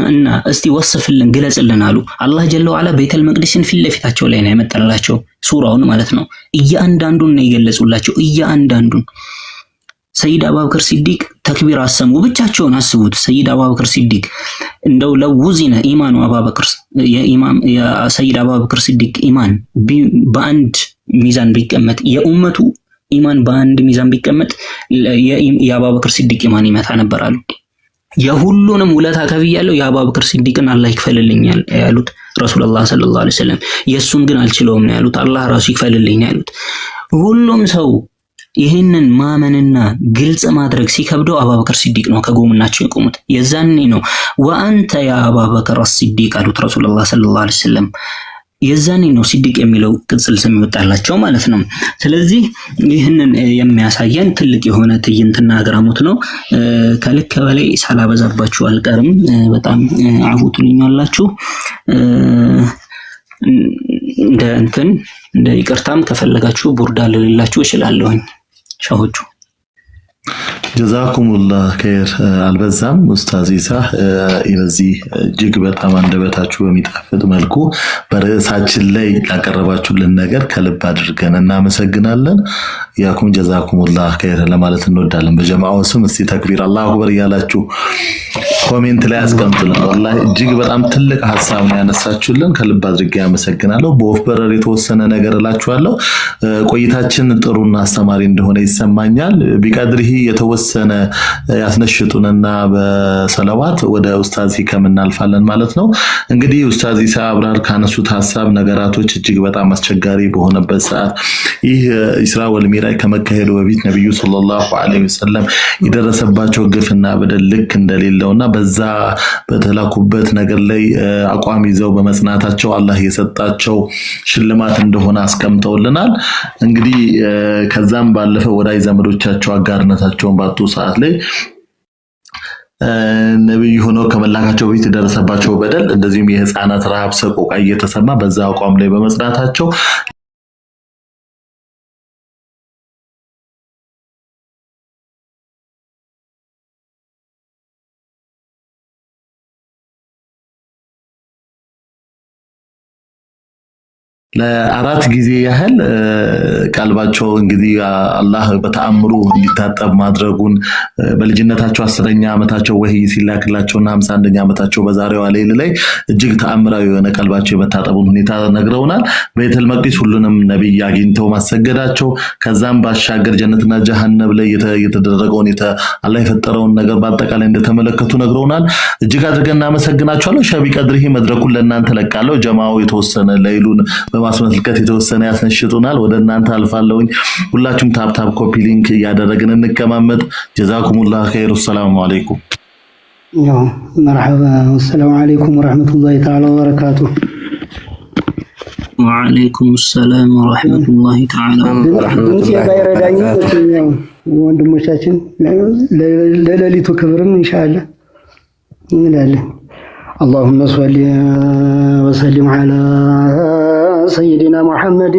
እና እስቲ ወስፍልን ግለጽልን አሉ። አላህ ጀለ ወዐላ ቤተል መቅዲስን ፊት ለፊታቸው ላይ ነው ያመጣላቸው ሱራውን ማለት ነው። እያንዳንዱን ነው የገለጹላቸው እያንዳንዱን። ሰይድ አቡበክር ሲዲቅ ተክቢር አሰሙ። ብቻቸውን አስቡት። ሰይድ አቡበክር ሲዲቅ እንደው ለውዚነ ኢማኑ አቡበክር የሰይድ አቡበክር ሲዲቅ ኢማን በአንድ ሚዛን ቢቀመጥ የኡመቱ ኢማን በአንድ ሚዛን ቢቀመጥ የአቡበክር ሲዲቅ ኢማን ይመታ ነበር አሉ። የሁሉንም ውለታ ከብያለሁ የአቡበክር ሲዲቅን አላህ ይክፈልልኛል ያሉት ረሱላህ ሰለላሁ ዐለይሂ ወሰለም። የሱን ግን አልችለውም ነው ያሉት። አላህ ራሱ ይክፈልልኝ ያሉት። ሁሉም ሰው ይህንን ማመንና ግልጽ ማድረግ ሲከብደው አቡበክር ሲዲቅ ነው ከጎናቸው የቆሙት። የዛኔ ነው ወአንተ ያ አቡበክር ሲዲቅ አሉት ረሱላህ ሰለላሁ ዐለይሂ ወሰለም። የዛኔ ነው ሲዲቅ የሚለው ቅጽል ስም ይወጣላቸው ማለት ነው። ስለዚህ ይህንን የሚያሳየን ትልቅ የሆነ ትዕይንትና አግራሞት ነው። ከልክ በላይ ሳላበዛባችሁ አልቀርም። በጣም አፉ ትሉኛላችሁ። እንደ ይቅርታም ከፈለጋችሁ ቡርዳ ልላችሁ እችላለሁኝ ሻሆቹ። ጀዛኩሙላህ ኸይር። አልበዛም ኡስታዝ ኢሳ በዚህ እጅግ በጣም አንደበታችሁ በሚጣፍጥ መልኩ በርዕሳችን ላይ ያቀረባችሁልን ነገር ከልብ አድርገን እናመሰግናለን። ያኩም ጀዛኩሙላህ ኸይር ለማለት እንወዳለን። በጀማዓው ስም እስቲ ተክቢር አላሁ አክበር እያላችሁ ኮሜንት ላይ አስቀምጡልን። ወላሂ እጅግ በጣም ትልቅ ሐሳብ ነው ያነሳችሁልን። ከልብ አድርጌ አመሰግናለሁ። በወፍ በረር የተወሰነ ነገር እላችኋለሁ። ቆይታችን ጥሩና አስተማሪ እንደሆነ ይሰማኛል። ቢቀድርህ የተወሰነ ያስነሽጡንና በሰለዋት ወደ ኡስታዝ ሂከም እናልፋለን ማለት ነው። እንግዲህ ኡስታዝ ኢሳ አብራር ካነሱት ሐሳብ ነገራቶች እጅግ በጣም አስቸጋሪ በሆነበት ሰዓት ይህ ኢስራ ወልሚራጅ ከመካሄዱ በፊት ነብዩ ሰለላሁ ዐለይሂ ወሰለም የደረሰባቸው ግፍና በደል ልክ እንደሌለውና በዛ በተላኩበት ነገር ላይ አቋም ይዘው በመጽናታቸው አላህ የሰጣቸው ሽልማት እንደሆነ አስቀምጠውልናል። እንግዲህ ከዛም ባለፈ ወዳጅ ዘመዶቻቸው አጋርነታቸውን ባጡ ሰዓት ላይ ነብዩ ሆነው ከመላካቸው በፊት የደረሰባቸው በደል እንደዚሁም የህፃናት ረሃብ ሰቆቃ እየተሰማ በዛ አቋም ላይ በመጽናታቸው ለአራት ጊዜ ያህል ቀልባቸው እንግዲህ አላህ በተአምሩ እንዲታጠብ ማድረጉን በልጅነታቸው 10ኛ ዓመታቸው ወህይ ሲላክላቸውና 51ኛ ዓመታቸው በዛሬው ሌሊት ላይ እጅግ ተአምራዊ የሆነ ቀልባቸው የመታጠቡን ሁኔታ ነግረውናል። በቤተል መቅዲስ ሁሉንም ነብይ አግኝተው ማሰገዳቸው ከዛም ባሻገር ጀነትና ጀሃነም ላይ የተደረገውን አላህ የፈጠረውን ነገር በአጠቃላይ እንደተመለከቱ ነግረውናል። እጅግ አድርገን እናመሰግናቸዋለን። ሸቢ ቀድርሂ መድረኩን ለእናንተ ለቃለው። ጀማዓው የተወሰነ ለይሉን በማስመልከት የተወሰነ ያስነሽጡናል። ወደ እናንተ አልፋለሁኝ። ሁላችሁም ታፕ ኮፒ ሊንክ ያደረግን እንከማመጥ። ጀዛኩሙላህ ኸይር። ሰላም አለይኩም። مرحبا والسلام عليكم ورحمة الله تعالى وبركاته. وعليكم السلام ورحمة الله تعالى وبركاته. ወንድሞቻችን ለሌሊቱ ክብርም ኢንሻአላህ እንላለን። اللهم صل وسلم على سيدنا محمد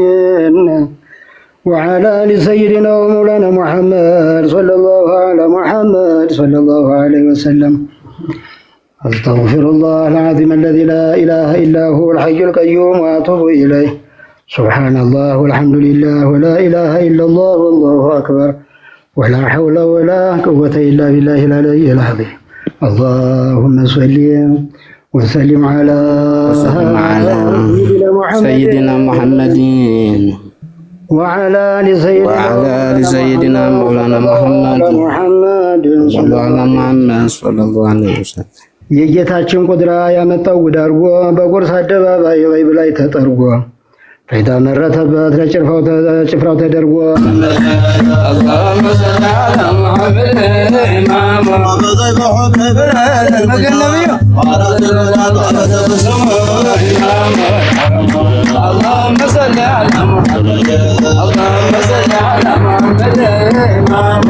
وعلى آل سيدنا ومولانا محمد صلى الله على محمد صلى الله عليه وسلم. أستغفر الله العظيم الذي لا إله إلا هو الحي القيوم وأتوب إليه. سبحان الله والحمد لله ولا إله إلا الله والله أكبر ولا حول ولا قوة إلا بالله العلي العظيم. اللهم صل وسلم على سيدنا محمد وعلى آل سيدنا مولانا محمد صلى الله عليه وسلم. የጌታችን ቁድራ ያመጣው ጉዳርጎ በቁርስ አደባባይ ላይ ተጠርጎ ፈይዳ መረተበት ለጭፍራው ተደርጎ اللهم صل على محمد امام اللهم صل على محمد اللهم صل على محمد امام